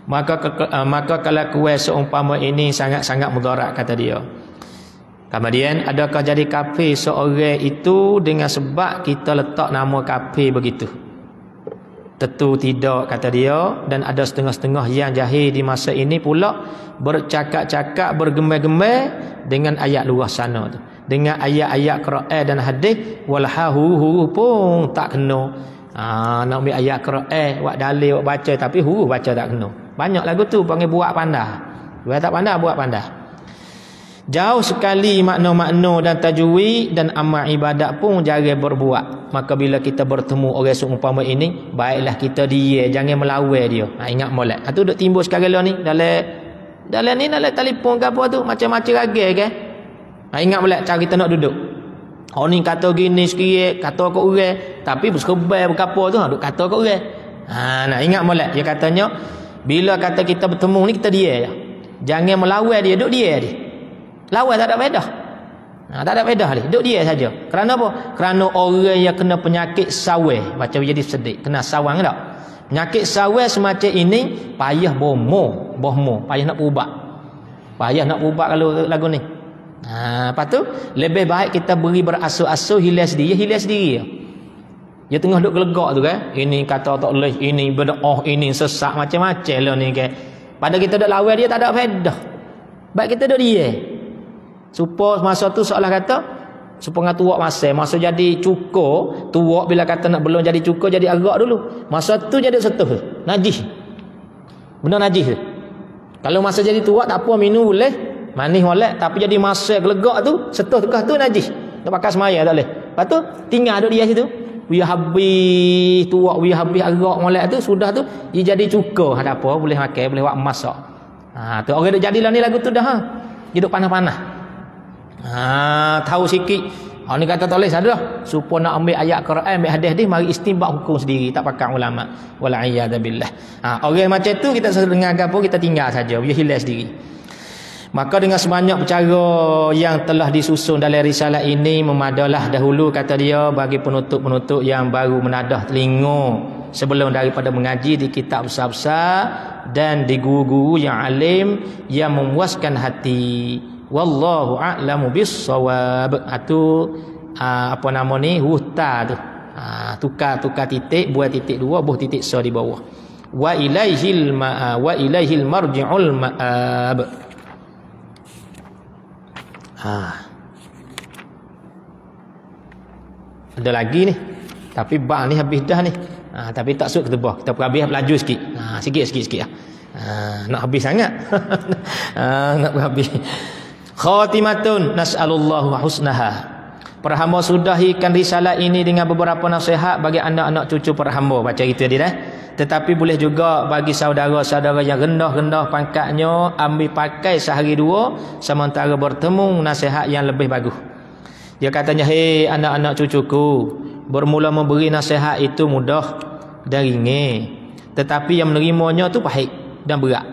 Maka kelakuan seumpama ini sangat-sangat mudarat kata dia. Kemudian adakah jadi kafir seorang itu dengan sebab kita letak nama kafir begitu? Tentu tidak kata dia. Dan ada setengah-setengah yang jahil di masa ini pula bercakap-cakap bergembir-gembir dengan ayat luar sana tu. Dengan ayat-ayat Quran dan hadis walhahu pun tak kena. Nak ambil ayat Quran buat dalil buat baca tapi huruf baca tak kena. Banyak lagu tu panggil buat pandai. Buat tak pandai buat pandai. Jauh sekali makna-makna dan tajwid dan amal ibadat pun jarang berbuat. Maka bila kita bertemu orang seumpama ini, baiklah kita dia, jangan melawan dia. Ingat molek. Tu duk timbul sekarang lah ni dalam telefon ke apa tu macam-macam ragai kan. Ingat molek cara kita nak duduk. Orang ni kata gini sikit, kata kat orang, tapi bersekebai berapa tu duk kata kat orang. Nak ingat molek dia katanya bila kata kita bertemu ni kita dia je. Jangan melawan dia, duk dia dia. Lawan tak ada faedah. Tak ada faedah ni. Duk dia saja. Kerana apa? Kerana orang yang kena penyakit sawai, macam jadi sedih, kena sawang tak? Penyakit sawai semacam ini payah bohmo, payah nak berubat. Payah nak berubat kalau lagu ni. Lepas tu lebih baik kita beri berasuh-asuh hilang sendiri. Dia tengah duk gelegak tu kan. Ini kata tak boleh, ini bid'ah, ini sesat macam-macam lah ni kan. Pada kita duk lawan dia tak ada faedah. Baik kita duk dia. Supaya masa tu seolah kata supaya tuak masa jadi cukur, tuak bila kata nak belum jadi cukur jadi agak dulu. Masa tu jadi setuh. Najis. Benar najis. Kalau masa jadi tuak tak apa minum boleh, manis molek, tapi jadi masa gelegak tu setuh tukah tu najis. Nak pakai semaya tak boleh. Lepas tu tinggal duk dia situ. Dia habis tuak, dia habis agak molek tu sudah tu dia jadi cukur. Ada apa boleh makan, boleh buat masak. Tu orang duk jadilah ni lagu tu dah. Dia duk panas-panas. Tahu sikit. Ni kata tak boleh sadah. Supaya nak ambil ayat Quran, ambil hadis-hadis, mari istinbat hukum sendiri, tak pakai ulama. Wala iyad billah. Orang macam tu kita dengar apa kita tinggal saja, dia hilang sendiri. Maka dengan sebanyak perkara yang telah disusun dalam risalah ini memadalah dahulu kata dia bagi penutup-penutup yang baru menadah telinga sebelum daripada mengaji di kitab besar-besar dan di guru-guru yang alim yang memuaskan hati. Wallahu a'lamu bis-shawab. Itu apa nama ni, huta tu. Tukar titik, buat titik dua, buh titik so di bawah. Wa ilaihil marji'ul ma'ab. Ada lagi ni, tapi bang ni habis dah ni. Tapi tak suka ketebah, kita habis laju sikit. Sikit lah. Nak habis sangat. Nak habis. Khatimatun nas'alullahu husnaha. Para hamba sudahikan risalah ini dengan beberapa nasihat bagi anak-anak cucu para hamba. Baca gitu dia dah. Tetapi boleh juga bagi saudara-saudara yang rendah-rendah pangkatnya ambil pakai sehari dua sementara bertemu nasihat yang lebih bagus. Dia katanya, hei anak-anak cucuku, bermula memberi nasihat itu mudah dan ringin, tetapi yang menerimanya tu pahit dan berat.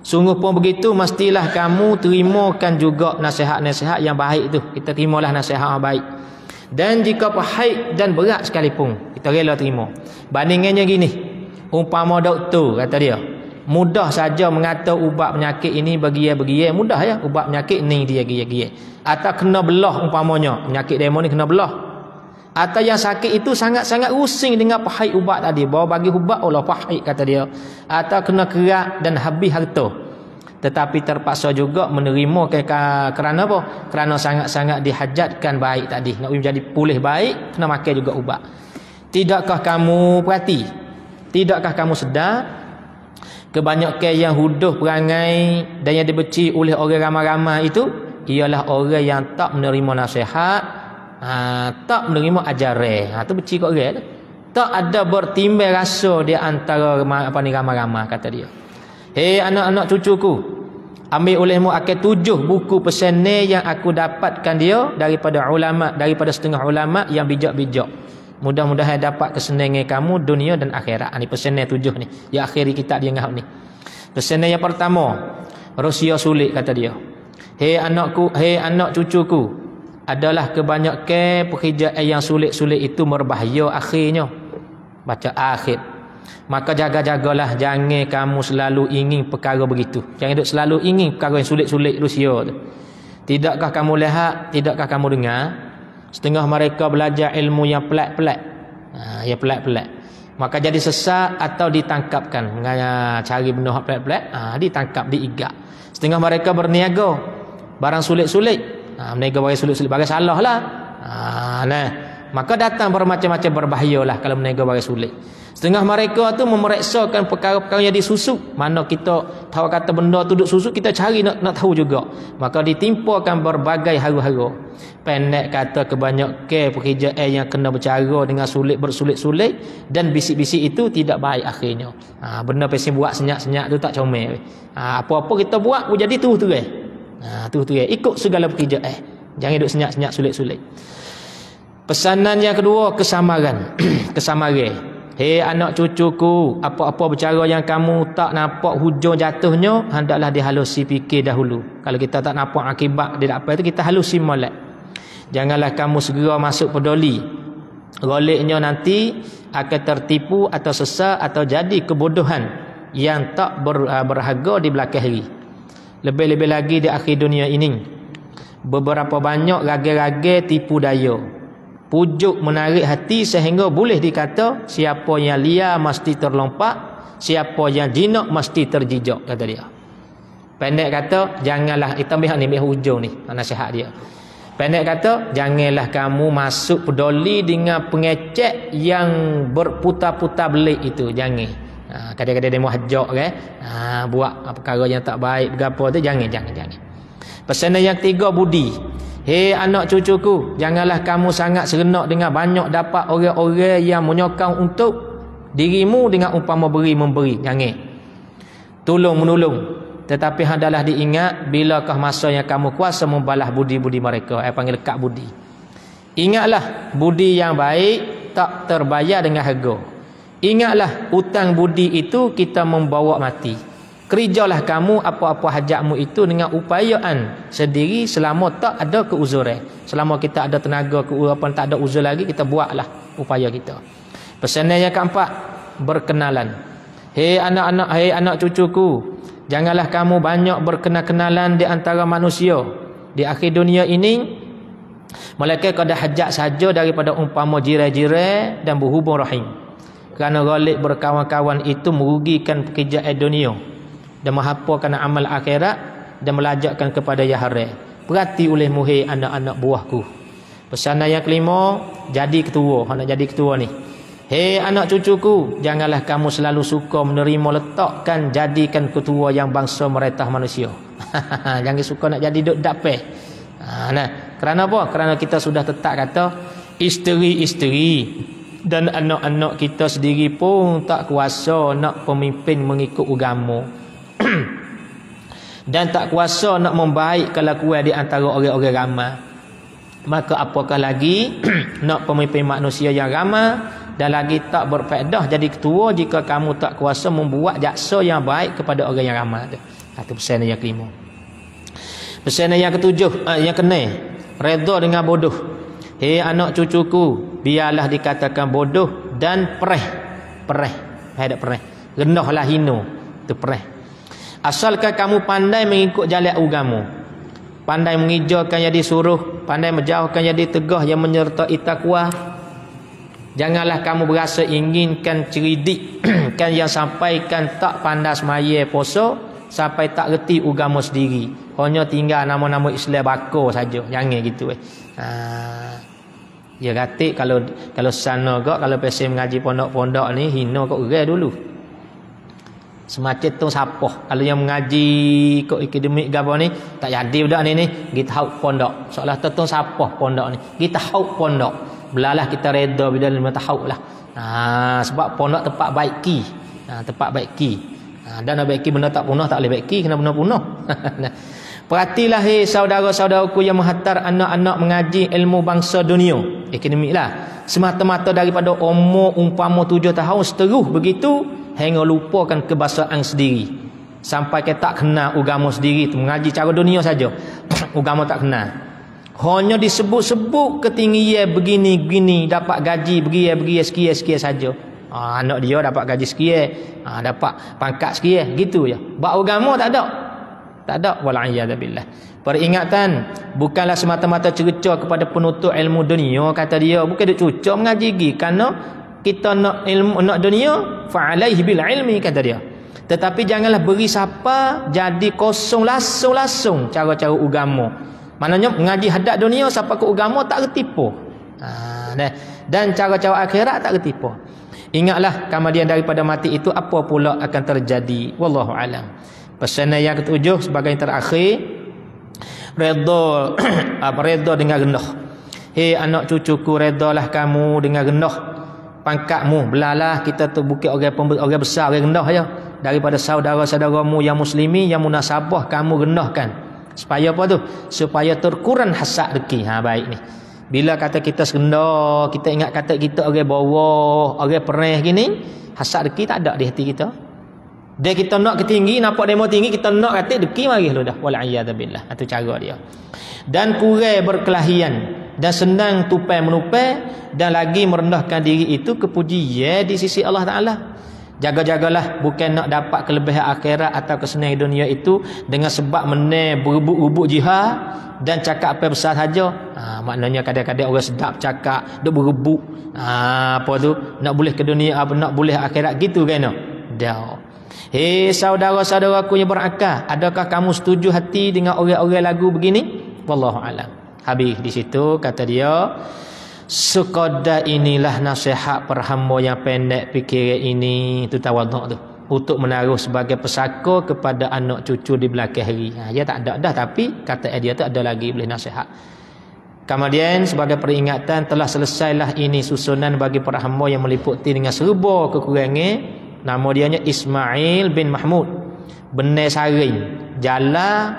Sungguh pun begitu, mestilah kamu terimakan juga nasihat-nasihat yang baik itu. Kita terimalah nasihat yang baik. Dan jika pahit dan berat sekalipun, kita rela terima. Bandingannya gini, umpama doktor kata dia, mudah saja mengata ubat penyakit ini bagi mudah ya, ubat penyakit ni dia gigi. Atau kena belah umpamanya, penyakit demo ni kena belah. Atau yang sakit itu sangat-sangat rusing dengan pahit ubat tadi, bawa bagi ubat Allah pahit kata dia. Atau kena kerak dan habis harta. Tetapi terpaksa juga menerima kerana apa? Kerana sangat-sangat dihajatkan baik tadi. Nak menjadi pulih baik, kena makan juga ubat. Tidakkah kamu perhati? Tidakkah kamu sedar? Kebanyakan yang huduh perangai dan yang dibenci oleh orang ramai-ramai itu ialah orang yang tak menerima nasihat, tak menerima ajaran. Itu benci kat orang tu. Tak ada bertimbang rasa di antara ramai-ramai kata dia. Hei anak-anak cucuku, ambil olehmu akan 7 buku pesanan yang aku dapatkan dia daripada ulama, daripada setengah ulama yang bijak-bijak. Mudah-mudahan dapat kesenangan kamu dunia dan akhirat. Ini pesanan 7 ni. Yang akhiri kitab dia ngahap ni. Pesanan yang pertama, rahsia sulit kata dia. Hei anakku, hei anak cucuku, adalah kebanyakan pekerjaan yang sulit-sulit itu berbahaya akhirnya. Baca akhir. Maka jaga-jagalah, jangan kamu selalu ingin perkara begitu. Jangan duk selalu ingin perkara yang sulit-sulit rahsia tu. Tidakkah kamu lihat, tidakkah kamu dengar? Setengah mereka belajar ilmu yang pelat-pelat. Yang pelat-pelat. Maka jadi sesat atau ditangkapkan. Cari benda yang pelat-pelat, ditangkap, diigat. Setengah mereka berniaga barang sulit-sulit. Berniaga barang sulit-sulit, barang salah lah. Maka datang bermacam-macam berbahayalah kalau berniaga barang sulit. Setengah mereka tu memeriksakan perkara-perkara yang disusuk. Mana kita tahu kata benda tu duduk susuk, kita cari nak tahu juga. Maka ditimpakan berbagai haru-haru. Pendek kata kebanyakan pekerjaan yang kena bercara dengan bersulit-sulit dan bisik-bisik itu tidak baik akhirnya. Benda pesen buat senyak-senyak tu tak comel. Apa-apa kita buat jadi tu ikut segala pekerjaan. Jangan duduk senyak-senyak sulit-sulit. Pesanan yang kedua, kesamaran. Kesamaran. Hei anak cucuku, apa-apa bercara yang kamu tak nampak hujung jatuhnya, hendaklah dihalusi fikir dahulu. Kalau kita tak nampak akibat dia apa itu, kita halusi molek. Janganlah kamu segera masuk peduli. Goliknya nanti akan tertipu atau sesat atau jadi kebodohan yang tak berharga di belakang hari. Lebih-lebih lagi di akhir dunia ini, beberapa banyak raga-raga tipu daya, pujuk menarik hati sehingga boleh dikata siapa yang liar mesti terlompat, siapa yang jinak mesti terjijak kata dia. Pendek kata, janganlah kita ambil hujung ni nasihat dia. Pendek kata, janganlah kamu masuk peduli dengan pengecek yang berputar-putar belik itu. Jangan. Kadang-kadang dia mau hajak kan, buat perkara yang tak baik berapa tu, jangan. Pesanan yang ketiga, budi. Hei anak cucuku, janganlah kamu sangat serenak dengan banyak dapat orang-orang yang menyokong untuk dirimu dengan umpama beri-memberi. Jangan. Tolong-menolong. Tetapi hendaklah diingat, bilakah masa yang kamu kuasa membalas budi-budi mereka. Panggil lekat budi. Ingatlah, budi yang baik tak terbayar dengan harga. Ingatlah, hutang budi itu kita membawa mati. Kerjalah kamu apa-apa hajatmu itu dengan upayaan sendiri selama tak ada keuzuran. Selama kita ada tenaga tak ada uzur lagi, kita buatlah upaya kita. Pesanan yang keempat, berkenalan. Hei anak-anak, hei anak cucuku, janganlah kamu banyak berkenalan di antara manusia di akhir dunia ini, melainkan kada hajat saja daripada umpama jiran-jiran dan berhubung rahim. Kerana ghalib berkawan-kawan itu merugikan pekerjaan dunia dan menghapakan amal akhirat dan melajakkan kepada yang haram. Perhati olehmu hei anak-anak buahku. Pesanan yang kelima, jadi ketua. Nak jadi ketua ni, hei anak cucuku, janganlah kamu selalu suka menerima letakkan jadikan ketua yang bangsa meretah manusia. Jangan suka nak jadi duk dapeh. Nah, kerana apa? Kerana kita sudah tetap kata isteri-isteri dan anak-anak kita sendiri pun tak kuasa nak pemimpin mengikut agama. Dan tak kuasa nak membaikkan kelakuan di antara orang-orang ramai. Maka apakah lagi nak pemimpin manusia yang ramai, dan lagi tak berfaedah jadi ketua jika kamu tak kuasa membuat jaksa yang baik kepada orang yang ramai. Itu pesanan yang kelima. Pesanan yang ketujuh, yang keenam, redha dengan bodoh. Hei anak cucuku, biarlah dikatakan bodoh dan pereh. Rendahlah hina, itu pereh. Asalkan kamu pandai mengikut jalan agama, pandai mengijakan yang disuruh, pandai menjauhkan yang ditegah, yang menyertai takwa. Janganlah kamu berasa inginkan cerdik kan yang sampaikan tak pandai semaya puasa sampai tak reti agama sendiri, hanya tinggal nama-nama Islam bakar saja. Jangan gitu ya katik kalau sana kau, kalau pasal mengaji pondok-pondok ni hina kau urai dulu. Semacam tu sapah. Kalau yang mengaji kok akademik gapo ni tak jadi budak ni kita hauk pondok. Seolah tu sapah pondok ni. Kita hauk pondok. Belalah kita reda bila lima tahun lah. Sebab pondok tempat baik ki. Tempat baik ki. Dan nak baik ki benda tak punah, tak boleh baik ki, kena benda punah. Perhatilah hei saudara-saudaraku yang menghantar anak-anak mengaji ilmu bangsa dunia, akademik lah, semata-mata daripada umur umpama 7 tahun seterus begitu hingga lupakan kebahasaan sendiri, sampai ke tak kenal agama sendiri tu, mengaji cara dunia saja. Agama tak kenal, hanya disebut-sebut ketinggian begini-begini, dapat gaji begini sekian saja. Anak dia dapat gaji sekian, dapat pangkat sekian, gitu je. Bab agama tak ada. Wal'iyadzubillah. Peringatan, bukanlah semata-mata cerca kepada penuntut ilmu dunia, kata dia, bukan dia cucuk mengaji gigi kerana kita nak ilmu, nak dunia, fa'alaihi bil ilmi, kata dia. Tetapi janganlah beri siapa jadi kosong langsung cara-cara agama. Maknanya mengaji hadap dunia siapa ke agama tak ketipu. Dan cara-cara akhirat tak ketipu. Ingatlah kemudian daripada mati itu apa pula akan terjadi. Wallahu alam. Pesanan yang ketujuh sebagai yang terakhir, redha dengan rendah. Hei anak cucuku, redalah kamu dengan rendah pangkatmu. Belalah kita tu bukan orang besar, orang rendah ya. Daripada saudara-saudaramu yang muslimi, yang munasabah kamu rendahkan. Supaya apa tu? Supaya terkurang hasad rezeki. Baik ni. Bila kata kita serendah, kita ingat kata kita orang bawah, orang pereh gini, hasad rezeki tak ada di hati kita. Dia kita nak ketinggi, nampak demo tinggi, kita nak kata rezeki mari lu dah. Wal'iyadzubillah. Itu cara dia. Dan kurang berkelahian dan senang tupai menupai dan lagi merendahkan diri itu kepujian di sisi Allah Ta'ala. Jaga-jagalah bukan nak dapat kelebihan akhirat atau kesenangan dunia itu dengan sebab menang berebut-rebut jihad dan cakap apa besar saja. Maknanya kadang-kadang orang sedap cakap, duk berebut. Apa tu? Nak boleh ke dunia, apa nak boleh akhirat gitu kan? Dah. Hei saudara-saudaraku yang berakal, adakah kamu setuju hati dengan orang-orang lagu begini? Wallahu alam. Habis di situ kata dia, sekadar inilah nasihat per hamba yang pendek fikiran ini, tu tawaduk tu, untuk menaruh sebagai pesaka kepada anak cucu di belakang hari. Dia tak ada dah, tapi kata dia tu ada lagi boleh nasihat. Kemudian sebagai peringatan, telah selesailah ini susunan bagi para hamba yang meliputi dengan serba kekurangan. Nama dianya Ismail bin Mahmud, Benar Saring, Jalan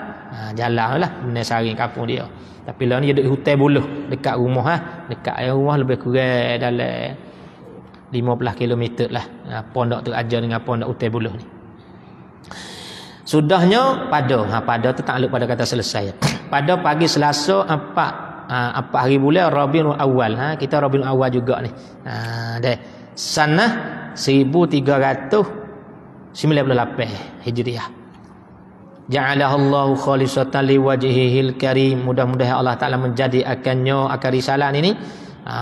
lah Benar Saring kampung dia. Tapi lah ni dia duduk hutan buluh dekat rumah dekat rumah lebih kurang dalam 15 km lah. Pondok tu ajar dengan pondok hutan buluh ni. Sudahnya pada tu takluk pada kata selesai. Pada pagi Selasa 4 hari bulan Rabiul Awal. Kita Rabiul Awal juga ni. sanah 1398 Hijriah. Ja'alallahu khalisatan liwajhihil karim. Mudah-mudahan Allah Taala menjadikannya akan risalah ini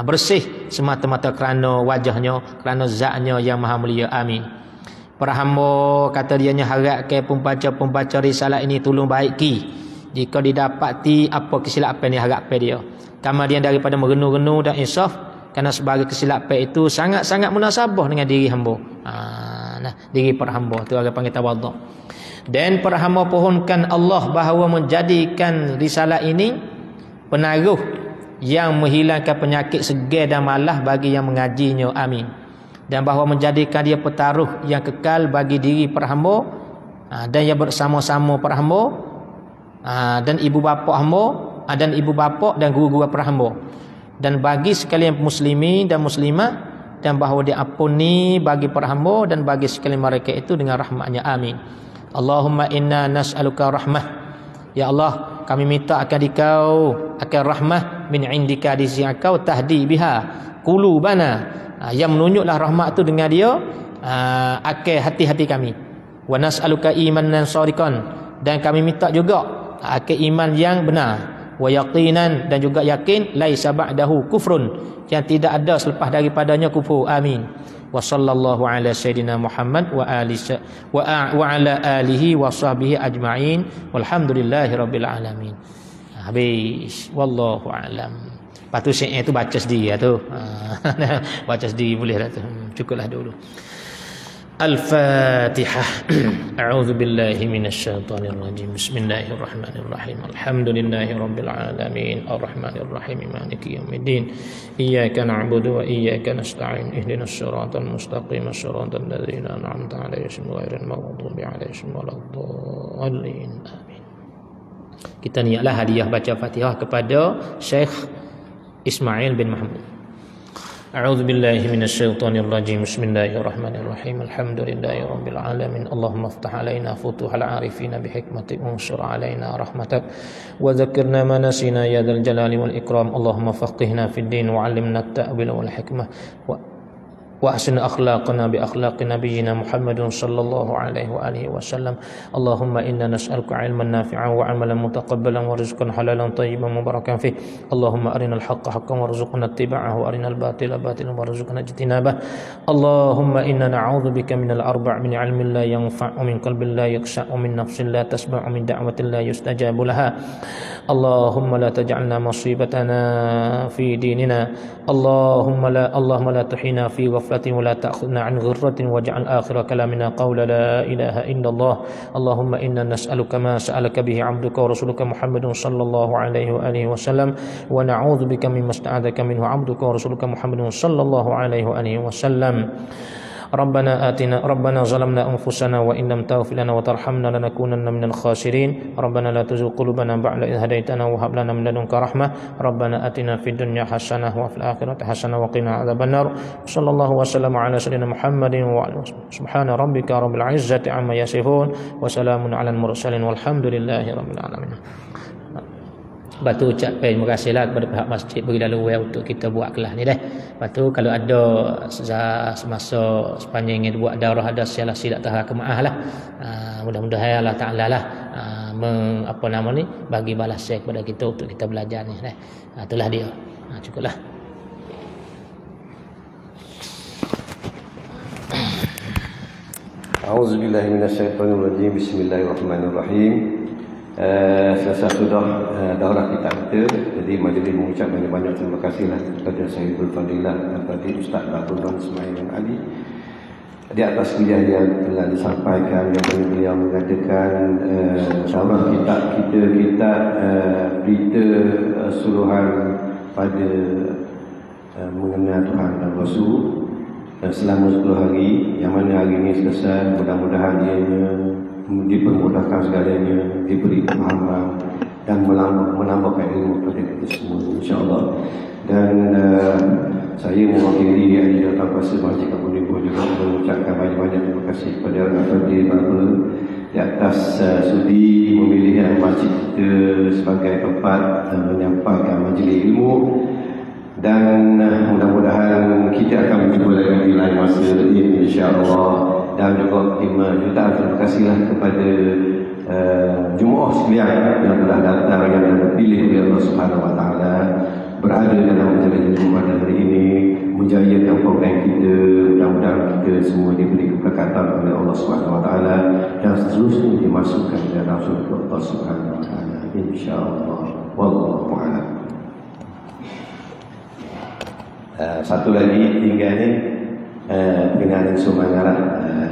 bersih semata-mata kerana wajahnya, kerana zatnya yang maha mulia. Amin. Para hamba kata dianya harap ke pembaca-pembaca risalah ini tolong baiki jika didapati apa kesilapan yang harap dia. Kemudian daripada merenung-renung dan insaf, kerana sebagai kesilapan itu sangat-sangat munasabah dengan diri hamba. Diri para hamba tu orang panggil tawaduk. Dan para hamba pohonkan Allah bahawa menjadikan risalah ini penaruh yang menghilangkan penyakit segar dan malas bagi yang mengajinya. Amin. Dan bahawa menjadikan dia petaruh yang kekal bagi diri para hamba dan yang bersama-sama para hamba dan ibu bapa hamba dan ibu bapa dan guru-guru para hamba dan bagi sekalian muslimin dan muslimah, dan bahawa dia ampuni bagi para hamba dan bagi sekalian mereka itu dengan rahmatnya. Amin. Allahumma inna nas'aluka rahmah. Ya Allah, kami minta akan dikau akan rahmah min indika, di sisi kau, tahdi biha qulubana, yang menunjuklah rahmat itu dengan dia akan hati-hati kami. Wa nas'aluka imanan shadiqan, dan kami minta juga akan iman yang benar. Wa yaqinan, dan juga yakin laisa ba'dahu kufrun, yang tidak ada selepas daripadanya kufur. Amin. Wa sallallahu ala sayyidina Muhammad wa ala alihi wa sahbihi ajma'in walhamdulillahi rabbil alamin. Habis. Wallahu a'lam. Lepas tu syair tu baca sendiri tu. Baca sendiri boleh dah tu. Cukuplah dulu. Al-Fatihah. A'udzu billahi minasyaitonir rajim. Bismillahirrahmanirrahim. Alhamdulillahi rabbil alamin. Arrahmanir rahim. Maliki yaumiddin. Iyyaka na'budu wa iyyaka nasta'in. Ihdinas siratal mustaqim. Shiratal ladzina an'amta 'alaihim ghairil maghdubi 'alaihim waladdallin. Amin. Kita niatlah hadiah baca Fatihah kepada Syekh Ismail bin Mahmud. A'udzu billahi minasyaitonir rajim. Bismillahirrahmanirrahim. Alhamdulillahi rabbil alamin. Allahumma iftah 'alaina futuhal 'arifin bihikmatik wa anshur 'alaina rahmatak wa dzakkirna ma nasina ya dzal jalali wal ikram. Allahumma faqihna fid din wa 'allimna at-ta'wil wal hikmah wa ahsin akhlaqana bi akhlaqi nabiyyina Muhammadin sallallahu alaihi wa alihi wasallam. Allahumma inna nas'aluka 'ilman nafi'an wa 'amalan mutaqabbalan wa rizqan halalan tayyiban mubarakan fih. Allahumma arinal haqqa haqqan warzuqna ittiba'ahu wa arinal batila batilan warzuqna ijtinabah. Allahumma inna na'udzubika minal arba' min 'ilmin la yanfa'u, min qalbin la yakhsha'u, min nafsin la tasma'u, min da'watin la yustajabu laha. Allahumma la taj'alna musibatana fi dinina. Allahumma la tuhina fi ولا تأخذنا عن غرة واجعل آخر كلامنا قول لا إله إلا الله. اللهم إنا نسألك ما سألك به عبدك ورسولك محمد صلى الله عليه وآله وسلم ونعوذ بك مما استعاذك منه عبدك ورسولك محمد صلى الله عليه وآله وسلم. ربنا ظلمنا أنفسنا وإن لم تغفر لنا وترحمنا لنكونن من الخاسرين. ربنا لا تزغ قلوبنا بعد إذ هديتنا وهب لنا من لدنك رحمة. ربنا آتنا في الدنيا حسنة وفي الآخرة حسنة وقنا عذاب النار. صلى الله وسلم على سيدنا محمد وعلى سبحان ربك رب العزة عما يصفون وسلام على المرسلين والحمد لله رب العالمين. Batu ucap terima kasihlah kepada pihak masjid bagi laluan untuk kita buat kelas ni dah. Lepas tu kalau ada semasa sepanjang yang buat daurah ada salah silap tak kemaah lah. Mudah-mudahan Allah Taala lah bagi balasan kepada kita untuk kita belajar ni dah. Itulah dia. Cukuplah. A'udzubillahi minasyaitonirrajim. Bismillahirrahmanirrahim. Selesai sudah daurah kita, jadi majlis mengucap banyak-banyak terima kasihlah kepada Sayyidul Fadilah Al-Fadhil Ustaz Abdul Ismail bin Ali di atas kuliah yang telah disampaikan, yang beliau mengatakan daurah kita berita suruhan pada mengenal Tuhan dan Rasul dan selama 10 hari, yang mana hari ini selesai. Mudah-mudahan ianya dipermudahkan segalanya, diberi pemahaman dan menambahkan ilmu kepada kita semua, insya-Allah. Dan saya mewakili ahli datang kuasa Masjid Kampung Limbah juga mengucapkan banyak-banyak terima kasih kepada Al-Fadhil Baba di atas sudi memilih masjid kita sebagai tempat menyampaikan majlis ilmu. Dan mudah-mudahan kita akan berjumpa lagi di lain masa ini, insya-Allah. Dan juga jutaan terima kasihlah kepada jemaah sekalian yang telah datang, yang telah terpilih oleh Allah Subhanahu Wa Taala berada dalam majlis Ramadan hari ini, menjayakan program kita. Mudah-mudahan kita semua diberi keberkatan oleh Allah Subhanahu Wa Taala dan seterusnya dimasukkan dalam surga Allah Subhanahu Wa Taala, insya-Allah. Wallahu a'lam. Satu lagi tinggal ni pengenalan Sumangarat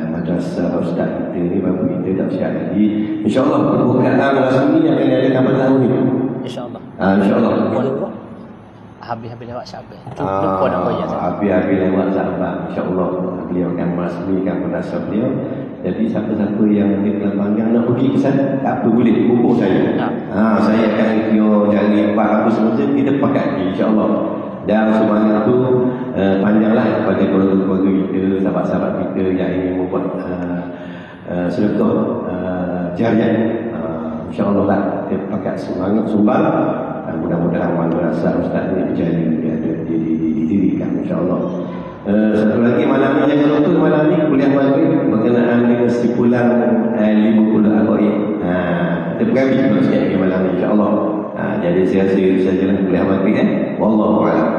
Madrasah Ustaz kita ni baru kita tak siap lagi. InsyaAllah perbukaan rasmi yang akan ada pada tahun ni. InsyaAllah. InsyaAllah. Habis-habis lewat Syabas. Lupa nak bayar. Habis-habis lewat Syabas. InsyaAllah beliau akan merasmikan madrasah beliau. Jadi siapa-siapa yang di Kelang Panjang nak pergi ke sana, tak apa, boleh hubung saya. Saya akan kira cari tempat apa semua kita pakai, insyaAllah. Dan semuanya itu panjanglah kepada keluarga kita, sahabat-sahabat kita yang ingin membuat sedekah jariah. InsyaAllah lah kita pakai semangat sumbang. Mudah-mudahan madrasah Ustaz ini berjaya didirikan, insyaAllah. Satu lagi malam ni, jangan lupa malam ni kuliah maghrib berkenaan dengan stipulan 50 agoi. Kita bergabi juga sikit lagi malam ni, insyaAllah. Jadi saya rasa itu sajalah kuliah maghrib. Wallahu a'lam.